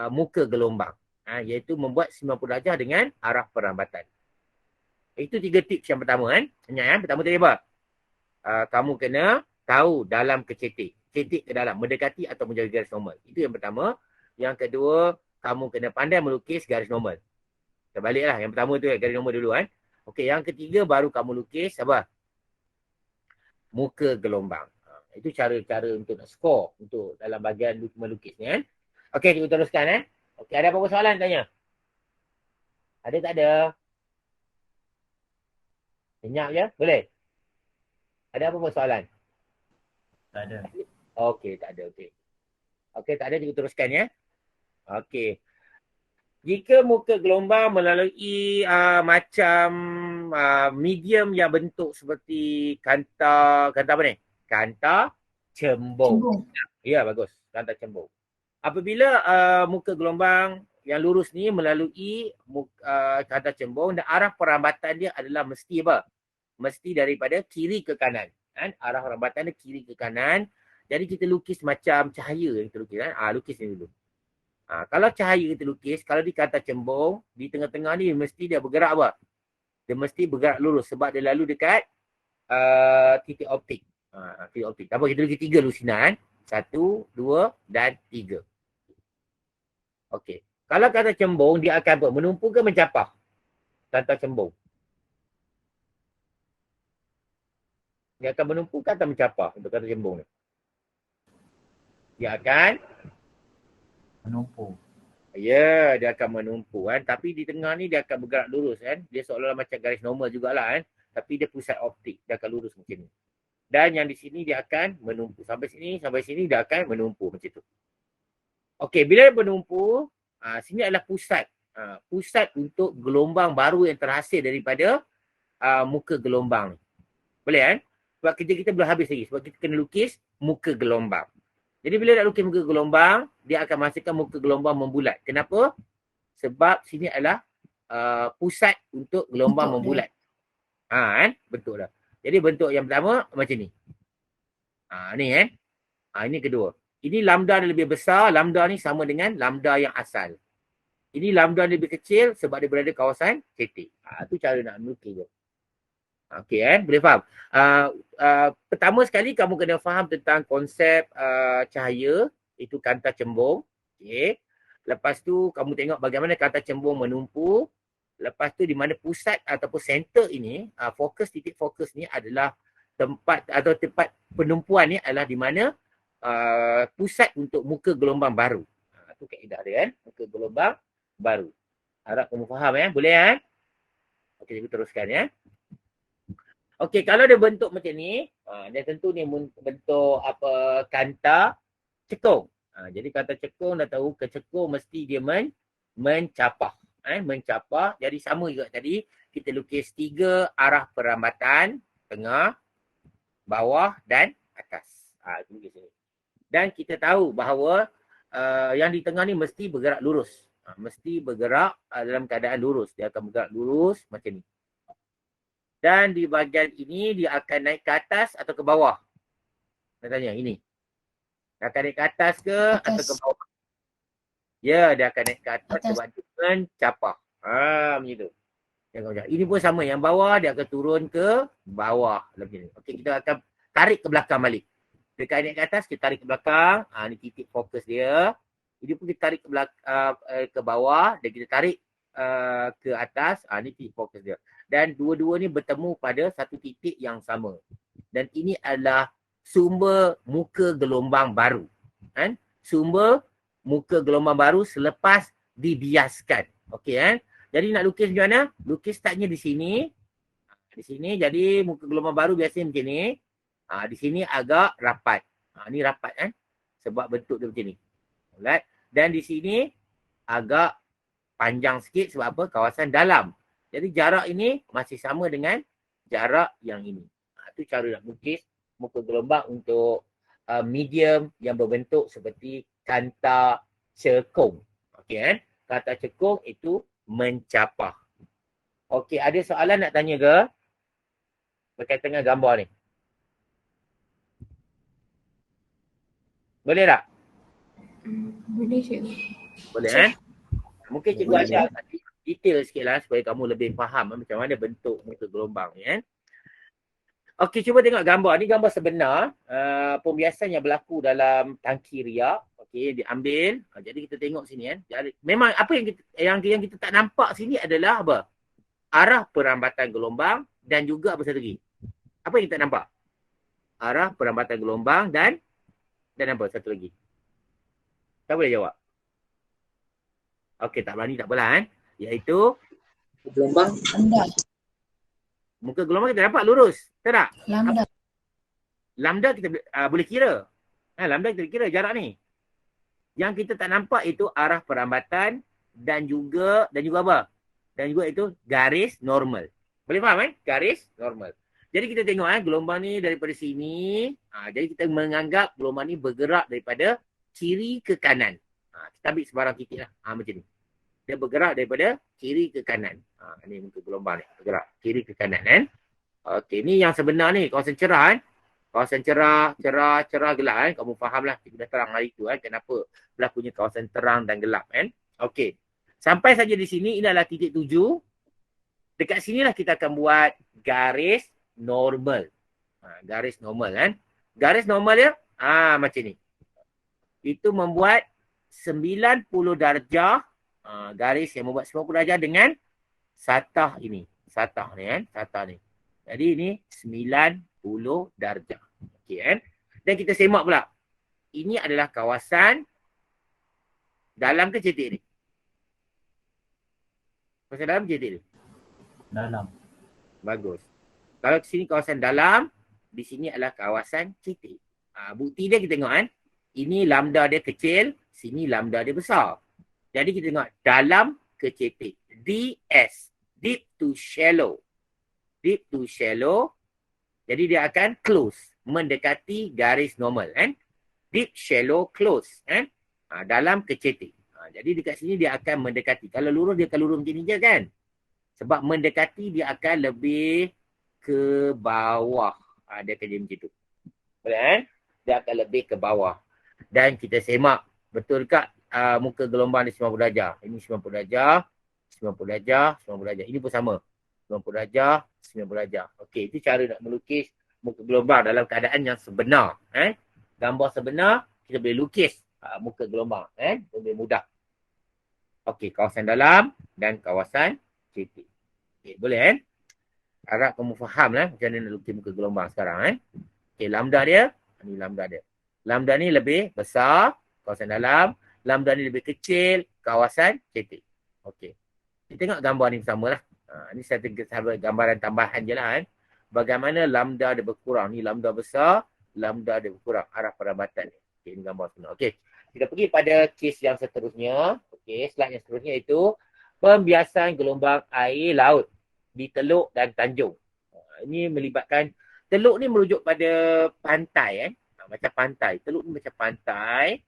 muka gelombang. Iaitu membuat 90 darjah dengan arah perambatan. Itu 3 tips yang pertama kan. Ingat kan. Pertama tadi apa? Kamu kena tahu dalam ke cetek. Cetek ke dalam. Mendekati atau menjauhi garis normal. Itu yang pertama. Yang kedua, kamu kena pandai melukis garis normal. Kita baliklah. Yang pertama tu garis normal dulu kan. Okey, yang ketiga baru kamu lukis apa? Muka gelombang. Itu cara-cara untuk nak skor untuk dalam bahagian melukis ni kan. Okey, kita teruskan kan. Okey, ada apa-apa soalan tanya? Ada tak ada? Senyap je? Boleh? Ada apa-apa soalan? Tak ada. Okey, tak ada. Okey, tak ada, kita teruskan ya. Okey. Jika muka gelombang melalui macam medium yang bentuk seperti kanta apa ni? Kanta cembung. Ya, bagus. Kanta cembung. Apabila muka gelombang yang lurus ni melalui kanta cembung dan arah perambatan dia adalah mesti apa? Mesti daripada kiri ke kanan. Kan? Arah perambatan dia kiri ke kanan. Jadi kita lukis macam cahaya yang kita lukis kan? Lukis ni dulu. Kalau cahaya kita lukis, kalau di kanta cembung, di tengah-tengah ni mesti dia bergerak apa? Dia mesti bergerak lurus sebab dia lalu dekat titik optik. Titik optik. Apa kita lukis 3 lusinan. 1, 2 dan 3. Okey. Kalau kanta cembung, dia akan apa? Menumpu ke mencapah? Kanta cembung. Dia akan menumpu ke atau mencapah untuk kanta cembung ni? Dia akan Menumpu. ya, dia akan menumpu kan. Tapi di tengah ni dia akan bergerak lurus kan. Dia seolah-olah macam garis normal jugalah kan. Tapi dia pusat optik. Dia akan lurus macam ni. Dan yang di sini dia akan menumpu. Sampai sini dia akan menumpu macam tu. Okey, bila dia menumpu, sini adalah pusat. Pusat untuk gelombang baru yang terhasil daripada muka gelombang. Boleh kan? Sebab kerja kita belum habis lagi. Sebab kita kena lukis muka gelombang. Jadi bila nak lukis muka gelombang, dia akan menghasilkan muka gelombang membulat. Kenapa? Sebab sini adalah pusat untuk gelombang membulat. Kan? Bentuk dah. Jadi bentuk yang pertama macam ni. Ni kan. Ini kedua. Ini lambda dia lebih besar. Lambda ni sama dengan lambda yang asal. Ini lambda dia lebih kecil sebab dia berada kawasan cetek. Itu cara nak melukis je. Okey kan? Boleh faham? Pertama sekali kamu kena faham tentang konsep cahaya. Itu kanta cembung. Okey. Lepas tu kamu tengok bagaimana kanta cembung menumpu. Lepas tu di mana pusat ataupun center ini, titik fokus ni adalah tempat penumpuan ni adalah di mana pusat untuk muka gelombang baru. Itu kaedah dia kan? Muka gelombang baru. Harap kamu faham ya? Boleh kan? Okey, kita teruskan ya. Okey, kalau dia bentuk macam ni, dia tentu ni bentuk kanta cekung. Jadi kanta cekung dah tahu, ke cekung mesti dia mencapah. Mencapah. Jadi sama juga tadi. Kita lukis 3 arah perambatan. Tengah, bawah dan atas. Itu lukis sini. Dan kita tahu bahawa yang di tengah ni mesti bergerak lurus. Mesti bergerak dalam keadaan lurus. Dia akan bergerak lurus macam ni. Dan di bahagian ini dia akan naik ke atas atau ke bawah? Saya tanya ini. Dia akan naik ke atas ke atau ke bawah? Ya, dia akan naik ke atas sebab dia mencapah. Macam tu. Ini pun sama. Yang bawah dia akan turun ke bawah. Macam ni. Okey, kita akan tarik ke belakang balik. Dekat naik ke atas, kita tarik ke belakang. Ni titik fokus dia. Ini pun kita tarik ke belakang, ke bawah dan kita tarik ke atas. Ni titik fokus dia. Dan dua-dua ni bertemu pada satu titik yang sama. Dan ini adalah sumber muka gelombang baru. Sumber muka gelombang baru selepas dibiaskan. Okey kan? Jadi nak lukis macam mana? Lukis startnya di sini. Di sini jadi muka gelombang baru biasanya macam ni. Di sini agak rapat. Ni rapat kan? Sebab bentuk dia macam ni. Alright. Dan di sini agak panjang sikit sebab apa? Kawasan dalam. Jadi jarak ini masih sama dengan jarak yang ini. Itu cara nak lukis muka gelombang untuk medium yang berbentuk seperti kanta cekung. Okey kan? Kanta cekung itu mencapah. Okey, ada soalan nak tanya ke? Berkaitan dengan gambar ni. Boleh tak? Boleh cikgu. Boleh kan? Mungkin cikgu ajar detail sikit lah supaya kamu lebih faham macam mana bentuk muka gelombang ni kan. Okey, cuba tengok gambar. Ni gambar sebenar. Pembiasan yang berlaku dalam tangki riak. Okey, diambil. Jadi kita tengok sini kan. Jadi, memang apa yang kita tak nampak sini adalah apa? Arah perambatan gelombang dan juga apa satu lagi? Apa yang kita nampak? Arah perambatan gelombang dan apa satu lagi? Tak boleh jawab. Okey, tak berani tak apalah kan. Iaitu Gelombang. Lambda. muka gelombang kita nampak lurus. Betul tak? Lambda. Lambda kita boleh kira. Lambda kita kira jarak ni. Yang kita tak nampak itu arah perambatan dan juga apa? Dan juga itu garis normal. Boleh faham kan? Garis normal. Jadi kita tengok gelombang ni daripada sini. Jadi kita menganggap gelombang ni bergerak daripada kiri ke kanan. Kita ambil sebarang titik lah. Macam ni. Dia bergerak daripada kiri ke kanan. Ni muka gelombang ni. Bergerak kiri ke kanan kan. Okey, ni yang sebenar ni. Kawasan cerah kan. Kawasan cerah gelap kan. Kamu faham lah. Kita dah terang hari tu kan. Kenapa berlakunya kawasan terang dan gelap kan. Okey. Sampai saja di sini. Ini adalah titik 7. Dekat sinilah kita akan buat garis normal. Garis normal kan. Garis normal dia macam ni. Itu membuat 90 darjah. Garis yang membuat 90 darjah dengan satah ini. Satah ni kan. Satah ni. Jadi ini 90 darjah. Okey kan. Dan kita semak pula. Ini adalah kawasan dalam ke cetek ni? Kawasan dalam cetek ni? Dalam. Bagus. Kalau di sini kawasan dalam, di sini adalah kawasan cetek. Bukti dia kita tengok kan. Ini lambda dia kecil, sini lambda dia besar. Jadi kita tengok dalam ke cetek. DS. Deep to shallow. Deep to shallow. Jadi dia akan close. Mendekati garis normal kan. Deep, shallow, close kan. Dalam ke cetek. Jadi dekat sini dia akan mendekati. Kalau lurus dia akan lurus macam ni je kan. Sebab mendekati dia akan lebih ke bawah. Dia akan jadi macam tu. Boleh kan? Dia akan lebih ke bawah. Dan kita semak. Betul tak muka gelombang ni 90 darjah. Ini 90 darjah. 90 darjah. 90 darjah. Ini pun sama. 90 darjah. 90 darjah. Okey. Itu cara nak melukis muka gelombang dalam keadaan yang sebenar. Gambar sebenar. Kita boleh lukis muka gelombang. Lebih mudah. Okey. Kawasan dalam dan kawasan cetek. Okay, boleh kan? Harap kamu faham lah macam mana nak lukis muka gelombang sekarang. Okay, lambda dia. Ini lambda dia. Lambda ni lebih besar, kawasan dalam. Lambda ni lebih kecil, kawasan cetek. Okey. Kita tengok gambar ni bersama lah. Ni saya tengok gambaran tambahan je lah kan. Bagaimana lambda dia berkurang. Ni lambda besar, lambda dia berkurang. Arah perambatan ni. Okay, ini gambar sebenar. Okey. Kita pergi pada kes yang seterusnya. Okey, slide yang seterusnya itu Pembiasan gelombang air laut di teluk dan tanjung. Ini melibatkan, teluk ni merujuk pada pantai macam pantai. Teluk ni macam pantai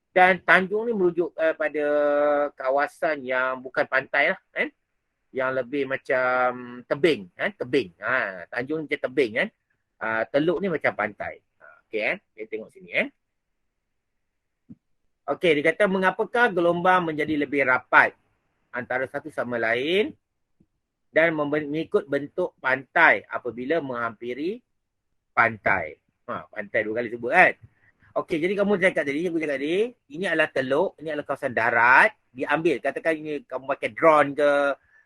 dan tanjung ni merujuk pada kawasan yang bukan pantai lah kan. Yang lebih macam tebing kan, tebing. Tanjung ni macam tebing kan. Teluk ni macam pantai. Okey kita tengok sini Okey, dia kata mengapakah gelombang menjadi lebih rapat antara satu sama lain dan mengikut bentuk pantai apabila menghampiri pantai. Pantai 2 kali sebut kan. Okey, jadi aku cakap tadi, ini adalah teluk, ini adalah kawasan darat, diambil. Katakan ini kamu pakai drone ke,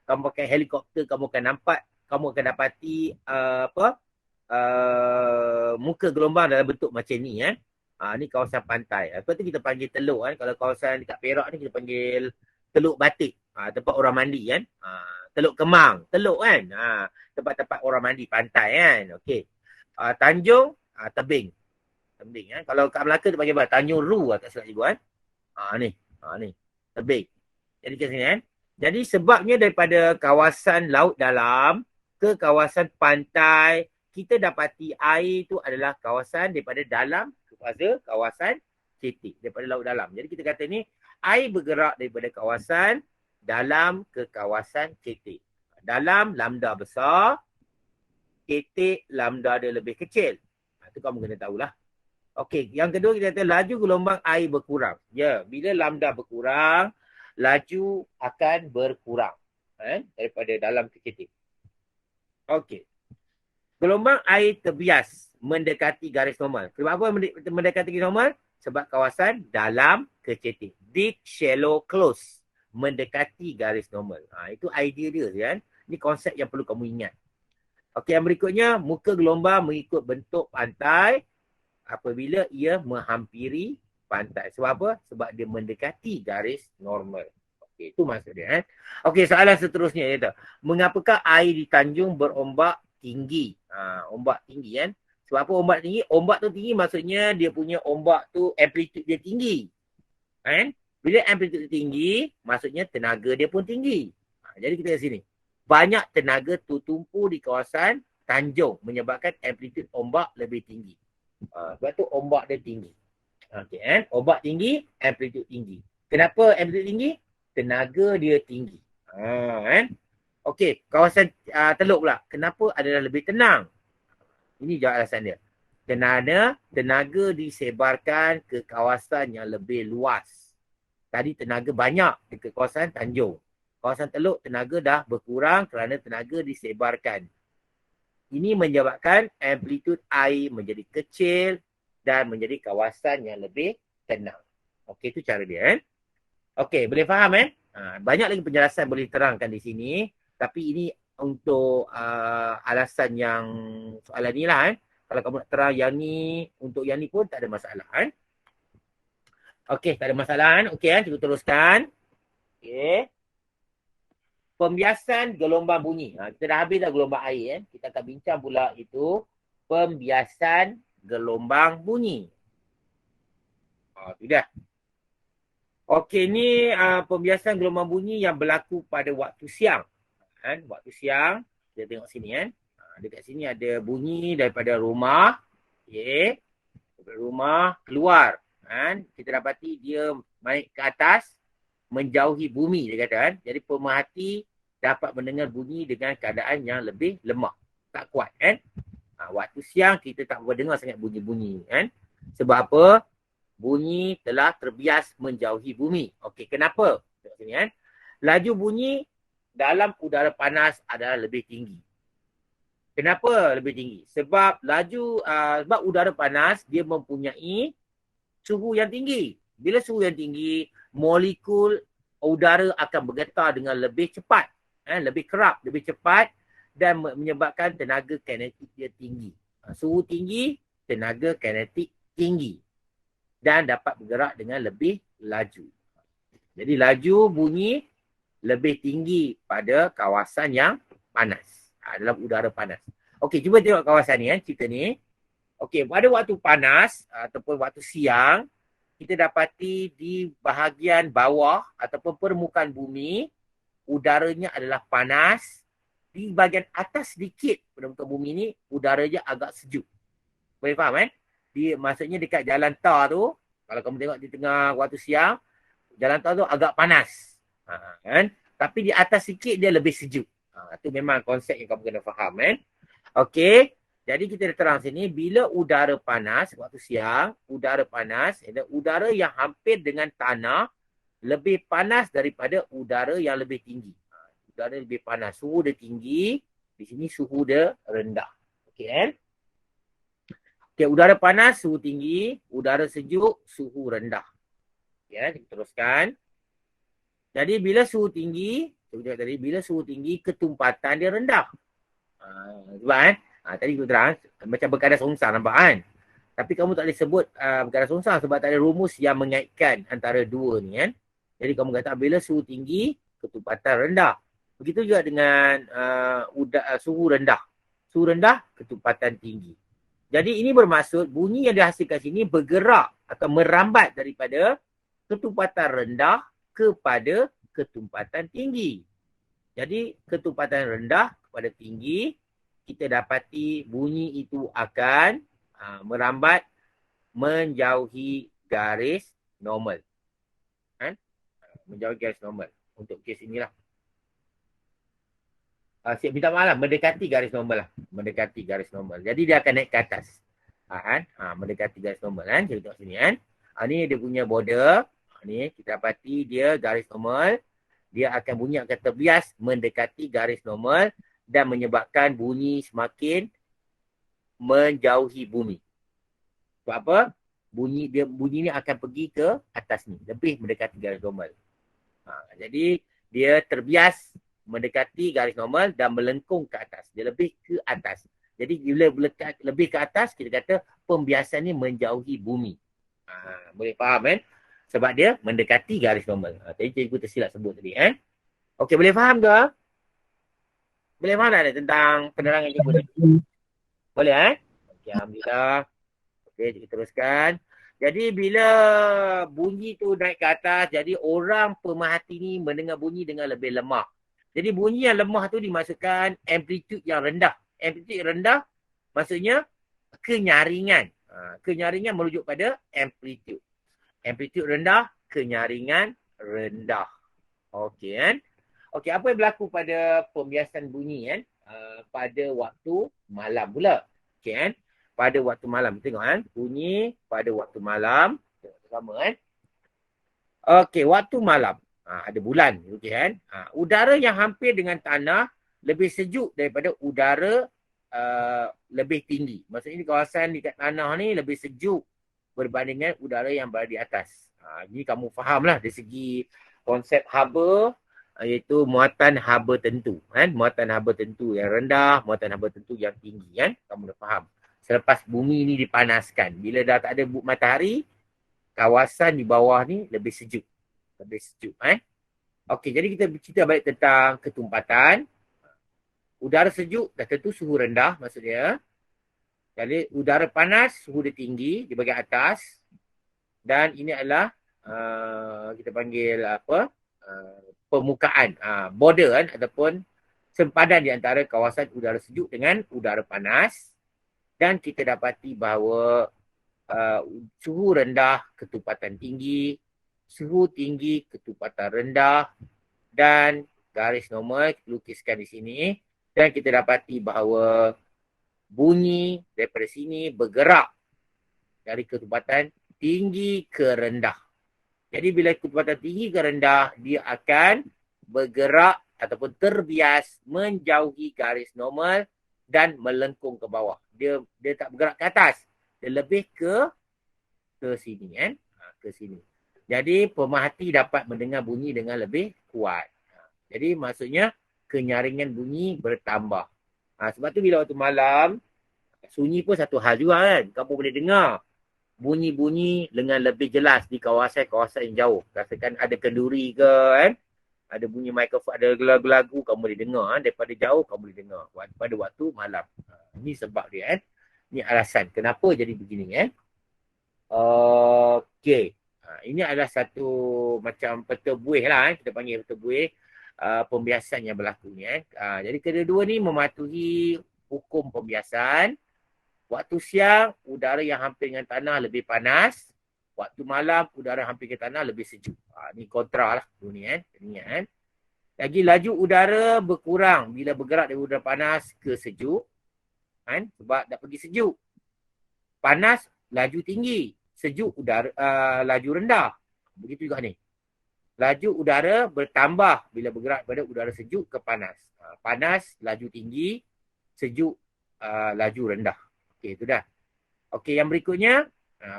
kamu pakai helikopter, kamu akan nampak, kamu akan dapati muka gelombang dalam bentuk macam ni ni kawasan pantai. Lepas tu kita panggil teluk kan. Kalau kawasan dekat Perak ni kita panggil Teluk Batik. Tempat orang mandi kan. Teluk Kemang. Teluk kan. Tempat-tempat orang mandi pantai kan. Okey. Tanjung, tebing. Tebing kan. Kalau kat Melaka dia panggil apa? Tanjung Ru tak silap cikgu kan. Ni. Tebing. Jadi kat sini kan. Jadi sebabnya daripada kawasan laut dalam ke kawasan pantai, kita dapati air tu adalah kawasan daripada dalam kepada kawasan cetek, daripada laut dalam. Jadi kita kata ni air bergerak daripada kawasan dalam ke kawasan cetek. Dalam lambda besar, cetek lambda dia lebih kecil. Itu kamu kena tahulah. Okey, yang kedua kita kata laju gelombang air berkurang. Ya, bila lambda berkurang, laju akan berkurang daripada dalam ke cetek. Okey. Gelombang air terbias mendekati garis normal. Sebab apa mendekati garis normal? Sebab kawasan dalam ke cetek. Deep, shallow, close. Mendekati garis normal. Itu idea dia kan. Ini konsep yang perlu kamu ingat. Okey, yang berikutnya, muka gelombang mengikut bentuk pantai apabila ia menghampiri pantai. Sebab apa? Sebab dia mendekati garis normal. Okey, itu maksud dia. Okey, soalan seterusnya. Mengapakah air di tanjung berombak tinggi? Ombak tinggi kan. Sebab apa ombak tinggi? Ombak tu tinggi maksudnya dia punya ombak tu amplitude dia tinggi. Kan? Bila amplitude tinggi, maksudnya tenaga dia pun tinggi. Jadi kita kat sini. Banyak tenaga tu tumpu di kawasan tanjung menyebabkan amplitude ombak lebih tinggi. Sebab tu ombak dia tinggi. Okey kan? Ombak tinggi, amplitude tinggi. Kenapa amplitude tinggi? Tenaga dia tinggi. Kan? Okey, kawasan teluk pula. Kenapa adalah lebih tenang? Ini jawab alasan dia. Kerana tenaga disebarkan ke kawasan yang lebih luas. Tadi tenaga banyak di kawasan tanjung. Kawasan teluk tenaga dah berkurang kerana tenaga disebarkan. Ini menyebabkan amplitude air menjadi kecil dan menjadi kawasan yang lebih tenang. Okey, itu cara dia. Okey, boleh faham banyak lagi penjelasan boleh terangkan di sini. Tapi ini untuk alasan yang soalan ni lah. Kalau kamu nak terang yang ni, untuk yang ni pun tak ada masalah. Okey, tak ada masalah. Okey, kita teruskan. Okey. Pembiasan gelombang bunyi. Kita dah habis dah gelombang air. Kita akan bincang pula itu pembiasan gelombang bunyi. Itu dah. Okey, ni pembiasan gelombang bunyi yang berlaku pada waktu siang. Waktu siang, kita tengok sini dekat sini ada bunyi daripada rumah. Okey. Daripada rumah keluar. Kita dapati dia naik ke atas, menjauhi bumi dia kata. Jadi pemerhati dapat mendengar bunyi dengan keadaan yang lebih lemah. Tak kuat waktu siang kita tak boleh dengar sangat bunyi-bunyi Sebab apa? Bunyi telah terbias menjauhi bumi. Okey, kenapa? Tengok sini laju bunyi dalam udara panas adalah lebih tinggi. Kenapa lebih tinggi? Sebab sebab udara panas dia mempunyai suhu yang tinggi. Bila suhu yang tinggi, molekul udara akan bergetar dengan lebih cepat, lebih kerap, lebih cepat dan menyebabkan tenaga kinetik dia tinggi. Suhu tinggi, tenaga kinetik tinggi dan dapat bergerak dengan lebih laju. Jadi laju bunyi lebih tinggi pada kawasan yang panas. Dalam udara panas. Okey, cuba tengok kawasan ni cerita ni. Okey, pada waktu panas ataupun waktu siang, kita dapati di bahagian bawah ataupun permukaan bumi, udaranya adalah panas. Di bahagian atas sedikit permukaan bumi ni, udaranya agak sejuk. Boleh faham kan? Maksudnya dekat jalan tar tu, kalau kamu tengok di tengah waktu siang, jalan tar tu agak panas. Kan? Tapi di atas sikit dia lebih sejuk. Itu memang konsep yang kamu kena faham kan? Okey. Jadi kita dah terang sini, bila udara panas waktu siang, udara panas, udara yang hampir dengan tanah lebih panas daripada udara yang lebih tinggi. Udara lebih panas, suhu dia tinggi, di sini suhu dia rendah. Okey kan? Okey, udara panas suhu tinggi, udara sejuk suhu rendah. Ya, kita teruskan. Jadi bila suhu tinggi, tadi bila suhu tinggi ketumpatan dia rendah. Sebab kan? Tadi kita terang macam berkadar songsang, nampak kan? Tapi kamu tak boleh sebut berkadar songsang sebab tak ada rumus yang mengaitkan antara dua ni kan. Jadi kamu kata bila suhu tinggi ketumpatan rendah. Begitu juga dengan suhu rendah. Suhu rendah ketumpatan tinggi. Jadi ini bermaksud bunyi yang dihasilkan sini bergerak atau merambat daripada ketumpatan rendah kepada ketumpatan tinggi. Jadi ketumpatan rendah kepada tinggi, kita dapati bunyi itu akan merambat menjauhi garis normal. Kan? Menjauhi garis normal. Untuk kes inilah. Minta maaf lah, mendekati garis normal lah. Mendekati garis normal. Jadi dia akan naik ke atas. Kan? Mendekati garis normal kan. Kita tengok sini kan. Ni dia punya border. Ni kita dapati dia garis normal. Dia akan bunyi akan terbias mendekati garis normal dan menyebabkan bunyi semakin menjauhi bumi. Sebab apa? Bunyi ni akan pergi ke atas ni. Lebih mendekati garis normal. Jadi dia terbias mendekati garis normal dan melengkung ke atas. Dia lebih ke atas. Jadi bila lebih ke atas, kita kata pembiasan ni menjauhi bumi. Boleh faham kan? Sebab dia mendekati garis normal. Tadi cikgu tersilap sebut tadi. Okey, boleh faham ke? Boleh faham tak tentang penerangan cikgu tadi? Boleh Okey, alhamdulillah. Okey, kita teruskan. Jadi bila bunyi tu naik ke atas, jadi orang pemerhati ni mendengar bunyi dengan lebih lemah. Jadi bunyi yang lemah tu dimaksudkan amplitude yang rendah. Amplitude rendah maksudnya kenyaringan. Kenyaringan merujuk pada amplitude. Amplitude rendah, kenyaringan rendah. Okey kan? Okey, apa yang berlaku pada pembiasan bunyi kan? Pada waktu malam pula. Okey kan? Pada waktu malam. Tengok kan? Bunyi pada waktu malam. Tengok sama kan? Okey, waktu malam. Ada bulan. Okey kan? Udara yang hampir dengan tanah lebih sejuk daripada udara lebih tinggi. Maksudnya kawasan dekat tanah ni lebih sejuk berbandingkan udara yang berada di atas. Ini kamu fahamlah dari segi konsep haba, iaitu muatan haba tentu. Kan? Muatan haba tentu yang rendah, muatan haba tentu yang tinggi. Kan? Kamu dah faham. Selepas bumi ni dipanaskan. Bila dah tak ada matahari, kawasan di bawah ni lebih sejuk. Lebih sejuk. Okey, jadi kita bercerita balik tentang ketumpatan. Udara sejuk dah tentu suhu rendah maksudnya. Jadi udara panas suhu dia tinggi di bahagian atas. Dan ini adalah kita panggil apa? Permukaan, border kan, ataupun sempadan di antara kawasan udara sejuk dengan udara panas. Dan kita dapati bahawa suhu rendah ketumpatan tinggi, suhu tinggi ketumpatan rendah, dan garis normal kita lukiskan di sini. Dan kita dapati bahawa bunyi daripada sini bergerak dari ketumpatan tinggi ke rendah. Jadi bila ketumpatan tinggi ke rendah, dia akan bergerak ataupun terbias menjauhi garis normal dan melengkung ke bawah. Dia tak bergerak ke atas. Dia lebih ke sini kan. Ke sini. Jadi pemerhati dapat mendengar bunyi dengan lebih kuat. Jadi maksudnya kenyaringan bunyi bertambah. Sebab tu bila waktu malam, sunyi pun satu hal juga kan. Kamu boleh dengar bunyi-bunyi dengan lebih jelas di kawasan-kawasan yang jauh. Rasakan ada kenduri ke kan. Ada bunyi mikrofon, ada lagu-lagu kamu boleh dengar. Daripada jauh kamu boleh dengar. Pada waktu malam. Ini sebab dia kan. Ini alasan kenapa jadi begini kan. Okey. Ini adalah satu macam peta buih lah. Kita panggil peta buih. pembiasan yang berlaku ni. Jadi kedua-dua ni mematuhi hukum pembiasan. Waktu siang, udara yang hampir dengan tanah lebih panas. Waktu malam, udara hampir ke tanah lebih sejuk. Ni kontra lah. Ni kan. Lagi laju udara berkurang bila bergerak dari udara panas ke sejuk. Kan? Sebab dah pergi sejuk. Panas, laju tinggi. Sejuk, udara laju rendah. Begitu juga ni. Laju udara bertambah bila bergerak pada udara sejuk ke panas. Panas, laju tinggi. Sejuk, laju rendah. Okey, itu dah. Okey, yang berikutnya,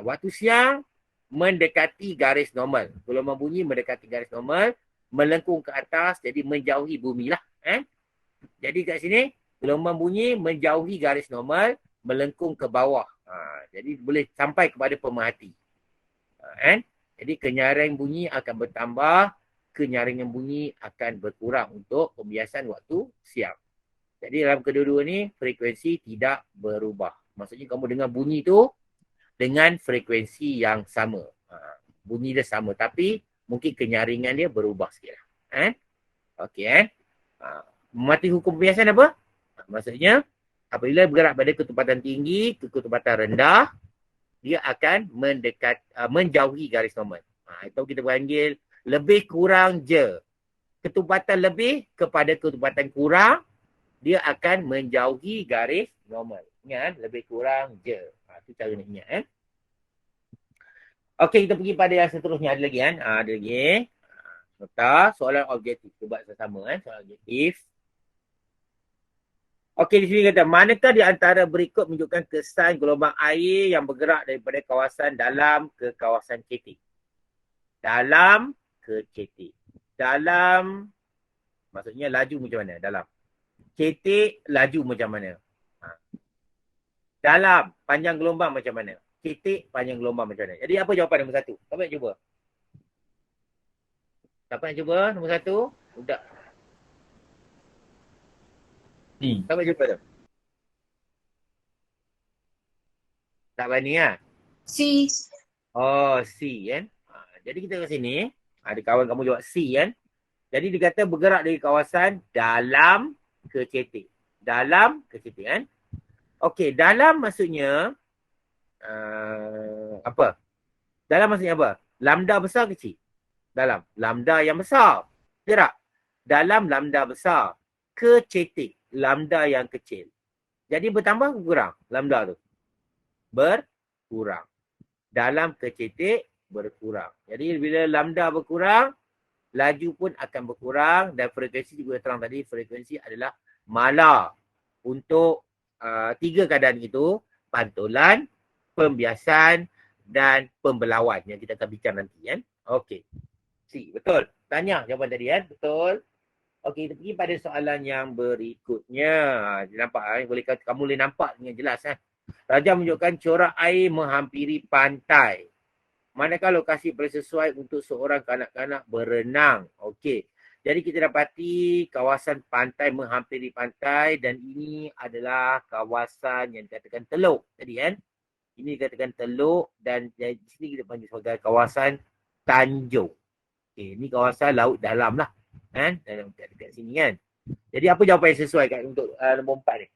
waktu siang mendekati garis normal. Gelombang bunyi mendekati garis normal, melengkung ke atas, jadi menjauhi bumi lah. Jadi kat sini, gelombang bunyi menjauhi garis normal, melengkung ke bawah. Jadi boleh sampai kepada pemerhati. Jadi kenyaringan bunyi akan bertambah, kenyaringan bunyi akan berkurang untuk pembiasan waktu siang. Jadi dalam kedua-dua ni, frekuensi tidak berubah. Maksudnya kamu dengar bunyi tu dengan frekuensi yang sama. Bunyi dia sama tapi mungkin kenyaringan dia berubah sikit. Okey. Mematuhi hukum pembiasan apa? Maksudnya apabila bergerak pada ketepatan tinggi ke ketepatan rendah, dia akan menjauhi garis normal. Itu kita panggil lebih kurang je. Ketepatan lebih kepada ketepatan kurang, dia akan menjauhi garis normal. Ingat, lebih kurang je. Itu cara nak ingat. Okey, kita pergi pada yang seterusnya. Ada lagi kan? Ada lagi. Nota soalan objektif. Cuba sama soalan objektif. Okey, di sini kata, manakah di antara berikut menunjukkan kesan gelombang air yang bergerak daripada kawasan dalam ke kawasan cetek? Dalam ke cetek. Dalam, maksudnya laju macam mana? Dalam. Cetek, laju macam mana? Dalam, panjang gelombang macam mana? Cetek, panjang gelombang macam mana? Jadi apa jawapan nombor satu? Siapa nak cuba? Siapa nak cuba nombor satu? Sudah. C. Siapa nak cuba tu? Tak berani lah? C. Oh, C kan? Jadi kita kat sini, ada kawan kamu jawab C kan? Jadi dia kata bergerak dari kawasan dalam ke cetek. Dalam ke cetek kan? Okey, dalam maksudnya apa? Dalam maksudnya apa? Lambda besar kecil? Dalam. Lambda yang besar. Betul tak? Dalam lambda besar ke cetek. Lambda yang kecil. Jadi bertambah ke kurang lambda tu? Berkurang. Dalam ke cetek berkurang. Jadi bila lambda berkurang, laju pun akan berkurang dan frekuensi juga terang tadi, frekuensi adalah mala. Untuk tiga keadaan itu, pantulan, pembiasan dan pembelauan yang kita akan bincang nanti kan. Okey. C, betul. Tanya jawapan tadi kan? Betul. Okey, kita pergi pada soalan yang berikutnya. Nampak boleh kamu boleh nampak dengan jelas Raja menunjukkan corak air menghampiri pantai. Manakah lokasi paling sesuai untuk seorang kanak-kanak berenang? Okey. Jadi kita dapati kawasan pantai menghampiri pantai dan ini adalah kawasan yang dikatakan teluk tadi kan. Ini dikatakan teluk dan di sini kita panggil sebagai kawasan tanjung. Okey, ini kawasan laut dalam lah. Kan? Dekat sini kan. Jadi apa jawapan yang sesuai kat untuk nombor 4 ni?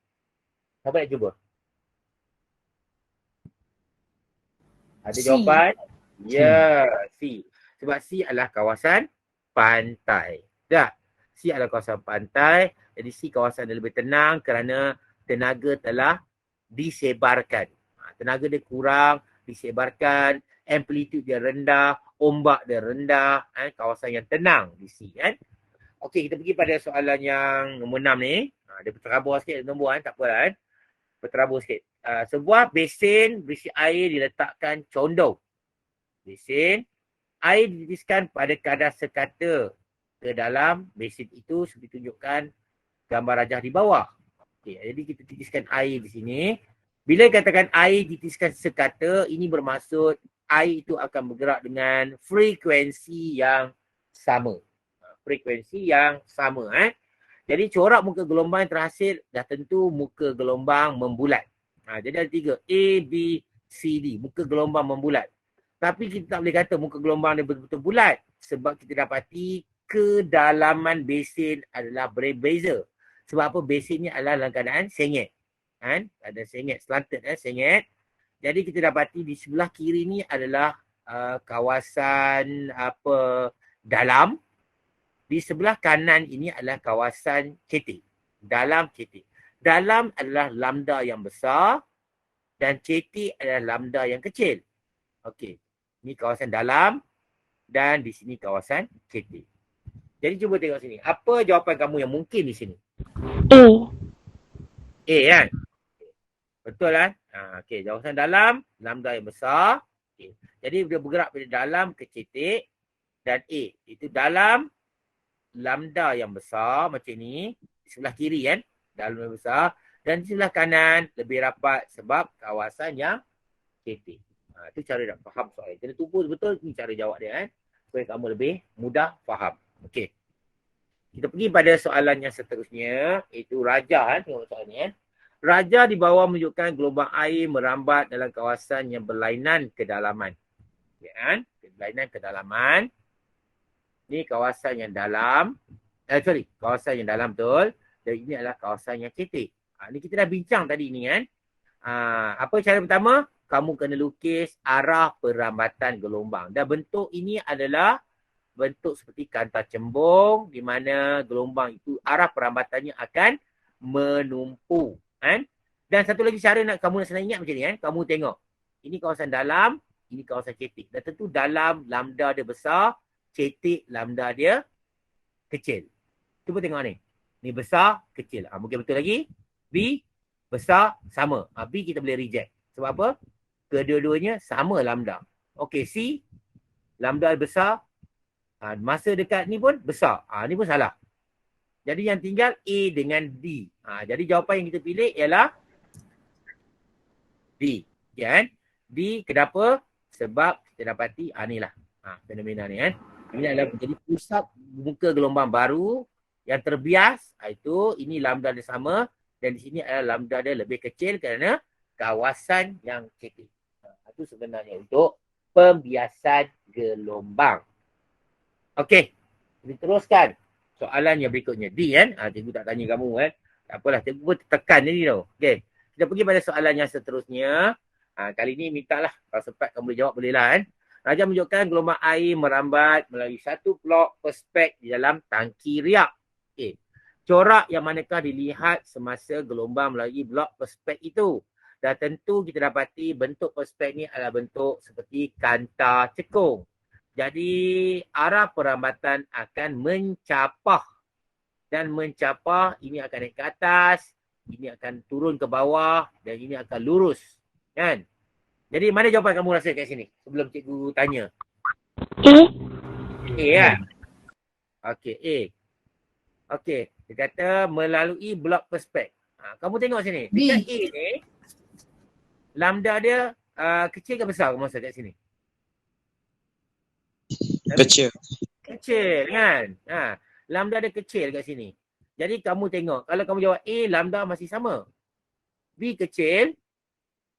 Siapa nak cuba? Ada jawapan? Ya, C. Sebab C adalah kawasan pantai. Dah. C adalah kawasan pantai. Jadi C kawasan dia lebih tenang kerana tenaga telah disebarkan. Tenaga dia kurang, disebarkan, amplitude dia rendah, ombak dia rendah. Kawasan yang tenang di C kan. Okey, kita pergi pada soalan yang nombor 6 ni. Dia berterabur sikit nombor kan, tak apa kan. Berterabur sikit. Sebuah besen berisi air diletakkan condong. Besen, air dititiskan pada kadar sekata ke dalam besen itu seperti tunjukkan gambar rajah di bawah. Okay, jadi kita titiskan air di sini. Bila katakan air dititiskan sekata, ini bermaksud air itu akan bergerak dengan frekuensi yang sama. Frekuensi yang sama. Jadi corak muka gelombang yang terhasil dah tentu muka gelombang membulat. Jadi ada 3. A, B, C, D. Muka gelombang membulat. Tapi kita tak boleh kata muka gelombang dia betul-betul bulat. Sebab kita dapati kedalaman basin adalah berbeza. Sebab apa? Basin ni adalah dalam keadaan sengit. Kan? Ada sengit, slanted sengit. Jadi kita dapati di sebelah kiri ni adalah kawasan dalam. Di sebelah kanan ini adalah kawasan cetek. Dalam cetek. Dalam adalah lambda yang besar dan cetek adalah lambda yang kecil. Okey. Ini kawasan dalam dan di sini kawasan cetek. Jadi cuba tengok sini. Apa jawapan kamu yang mungkin di sini? A kan? Betul kan? Okey, kawasan dalam, lambda yang besar. Okay. Jadi dia bergerak dari dalam ke cetek dan A. Itu dalam lambda yang besar macam ni. Di sebelah kiri kan? Dalam yang besar. Dan di sebelah kanan lebih rapat sebab kawasan yang cetek. Itu cara nak faham soalan. Kena tunggu betul ni cara jawab dia kan. Supaya kamu lebih mudah faham. Okey. Kita pergi pada soalan yang seterusnya. Iaitu Raja kan. Tengok soalan ni kan. Raja di bawah menunjukkan gelombang air merambat dalam kawasan yang berlainan kedalaman. Okay, kan? Berlainan kedalaman. Ni kawasan yang dalam. Kawasan yang dalam betul. Dan ini adalah kawasan yang cetek. Ni kita dah bincang tadi ni kan. Apa cara pertama? Kamu kena lukis arah perambatan gelombang. Dan bentuk ini adalah bentuk seperti kanta cembung di mana gelombang itu arah perambatannya akan menumpu. Kan? Dan satu lagi cara kamu nak senang ingat macam ni kan. Kamu tengok. Ini kawasan dalam, ini kawasan cetek. Dan tentu dalam lambda dia besar, cetek lambda dia kecil. Cuba tengok ni. Ni besar, kecil. Mungkin betul lagi. B, besar, sama. B kita boleh reject. Sebab apa? Kedua-duanya sama lambda. Okey, C, lambda besar. Masa dekat ni pun besar. Ni pun salah. Jadi yang tinggal A dengan D. Jadi jawapan yang kita pilih ialah D. Ya kan? D kenapa? Sebab kita dapati ni lah. Fenomena ni kan. Ini adalah menjadi pusat muka gelombang baru yang terbias. Itu ini lambda dia sama. Dan di sini adalah lambda dia lebih kecil kerana kawasan yang cetek. Itu sebenarnya untuk pembiasan gelombang. Okey. Kita teruskan. Soalan yang berikutnya. D kan? Cikgu tak tanya kamu kan. Tak apalah. Cikgu pun tekan ni tau. Okey. Kita pergi pada soalan yang seterusnya. Kali ni mintalah. Kalau sempat kamu boleh jawab boleh lah kan. Raja menunjukkan gelombang air merambat melalui satu blok perspek di dalam tangki riak. Okey. Corak yang manakah dilihat semasa gelombang melalui blok perspek itu. Dan tentu kita dapati bentuk perspek ni adalah bentuk seperti kanta cekung. Jadi arah perambatan akan mencapah. Dan mencapah ini akan naik ke atas. Ini akan turun ke bawah. Dan ini akan lurus. Kan? Jadi mana jawapan kamu rasa kat sini? Sebelum cikgu tanya. A kan? Okey, A. Okey. Dia kata melalui blok perspek. Kamu tengok sini. Dekat A ni. Lambda dia kecil ke besar masa kat sini? Kecil. Kecil kan? Lambda dia kecil kat sini. Jadi kamu tengok. Kalau kamu jawab A, lambda masih sama. B kecil.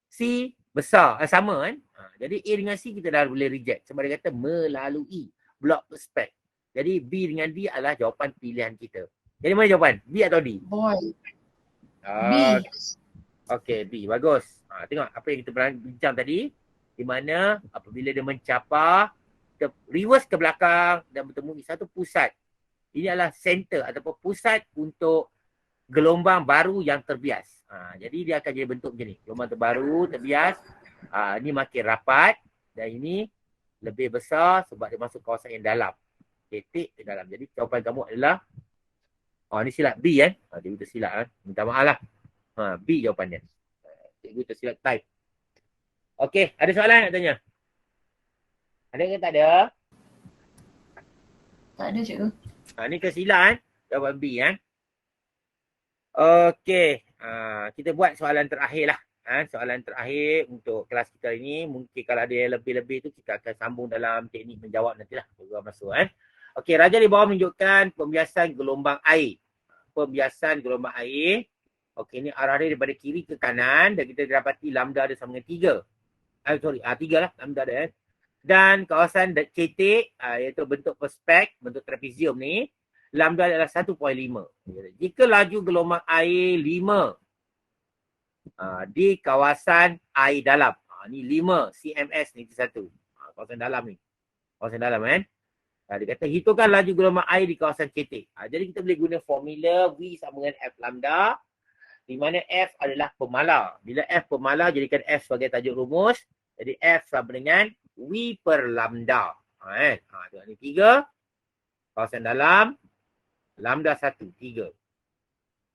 C besar. Sama kan? Jadi A dengan C kita dah boleh reject. Sebab dia kata melalui blok perspek. Jadi B dengan D adalah jawapan pilihan kita. Jadi mana jawapan? B atau D? B. Okey, B. Bagus. Tengok apa yang kita bincang tadi. Di mana apabila dia mencapah, kita reverse ke belakang dan bertemu di satu pusat. Ini adalah center ataupun pusat untuk gelombang baru yang terbias. Jadi dia akan jadi bentuk macam ni. Gelombang terbaru, terbias. Ini makin rapat dan ini lebih besar sebab dia masuk kawasan yang dalam. Cetek ke dalam. Jadi jawapan kamu adalah ni silap B kan. Cikgu tersilap kan. Minta maaf lah. B jawapannya. Cikgu tersilap type. Okey, ada soalan nak tanya? Ada ke tak ada? Tak ada cikgu. Ni tersilap kan. Jawapan B kan. Okey. Kita buat soalan terakhir lah. Soalan terakhir untuk kelas kita ini. Mungkin kalau ada yang lebih-lebih tu kita akan sambung dalam teknik menjawab nantilah. Program masuk kan. Okey, Raja di bawah menunjukkan pembiasan gelombang air. Pembiasan gelombang air. Okey, ni arah dia daripada kiri ke kanan dan kita dapati lambda dia sama dengan 3. 3 lah lambda dia kan. Dan kawasan cetek iaitu bentuk perspek, bentuk trapezium ni, lambda adalah 1.5. Jika laju gelombang air 5 di kawasan air dalam. Ni 5 CMS ni satu. Kawasan dalam ni. Kawasan dalam kan. Dia kata hitungkan laju gelombang air di kawasan cetek. Jadi kita boleh guna formula V sama dengan F lambda. Di mana F adalah pemalar. Bila F pemalar, jadikan F sebagai tajuk rumus. Jadi F sama dengan V per lambda. Tengok ni 3. Kawasan dalam. Lambda 1, 3.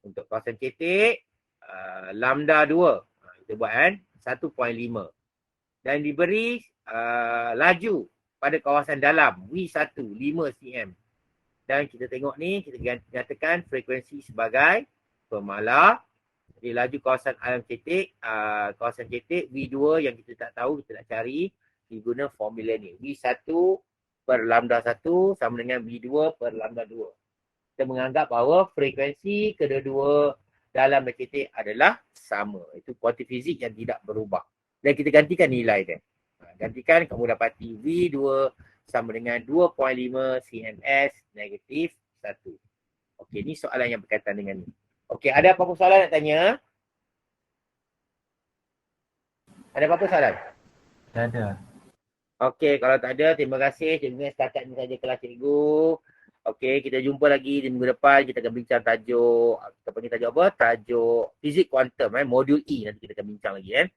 Untuk kawasan cetek, lambda 2. Kita buat kan. 1.5. Dan diberi laju pada kawasan dalam V1 5 cm. Dan kita tengok ni, kita nyatakan frekuensi sebagai pemalar. Jadi laju kawasan alam cetek, kawasan cetek V2 yang kita tak tahu, kita nak cari, kita guna formula ni. V1 per lambda 1 sama dengan V2 per lambda 2. Kita menganggap bahawa frekuensi kedua-dua dalam dan cetek adalah sama. Itu kuanti fizik yang tidak berubah. Dan kita gantikan nilai dia. Gantikan, kamu dapati V2 sama dengan 2.5 cms negatif 1. Okey, ni soalan yang berkaitan dengan ni. Okey, ada apa-apa soalan nak tanya? Ada apa-apa soalan? Tak ada. Okey, kalau tak ada, terima kasih. Terima kasih setakat ni saja kelas cikgu. Okey, kita jumpa lagi di minggu depan. Kita akan bincang tajuk, kita panggil tajuk apa? Tajuk fizik kuantum, modul E. Nanti kita akan bincang lagi kan.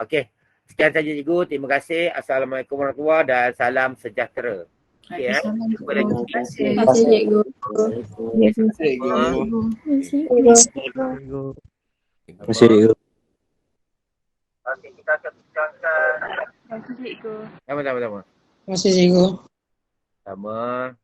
Okey. Sekian saja cikgu. Terima kasih. Assalamualaikum warahmatullahi wabarakatuh dan salam sejahtera. Okey, jumpa lagi. Terima kasih cikgu. Terima kasih, cikgu. Terima kasih, cikgu. Okey, kita akan bincangkan. Terima kasih cikgu. Sama-sama. Terima kasih, cikgu. Sama.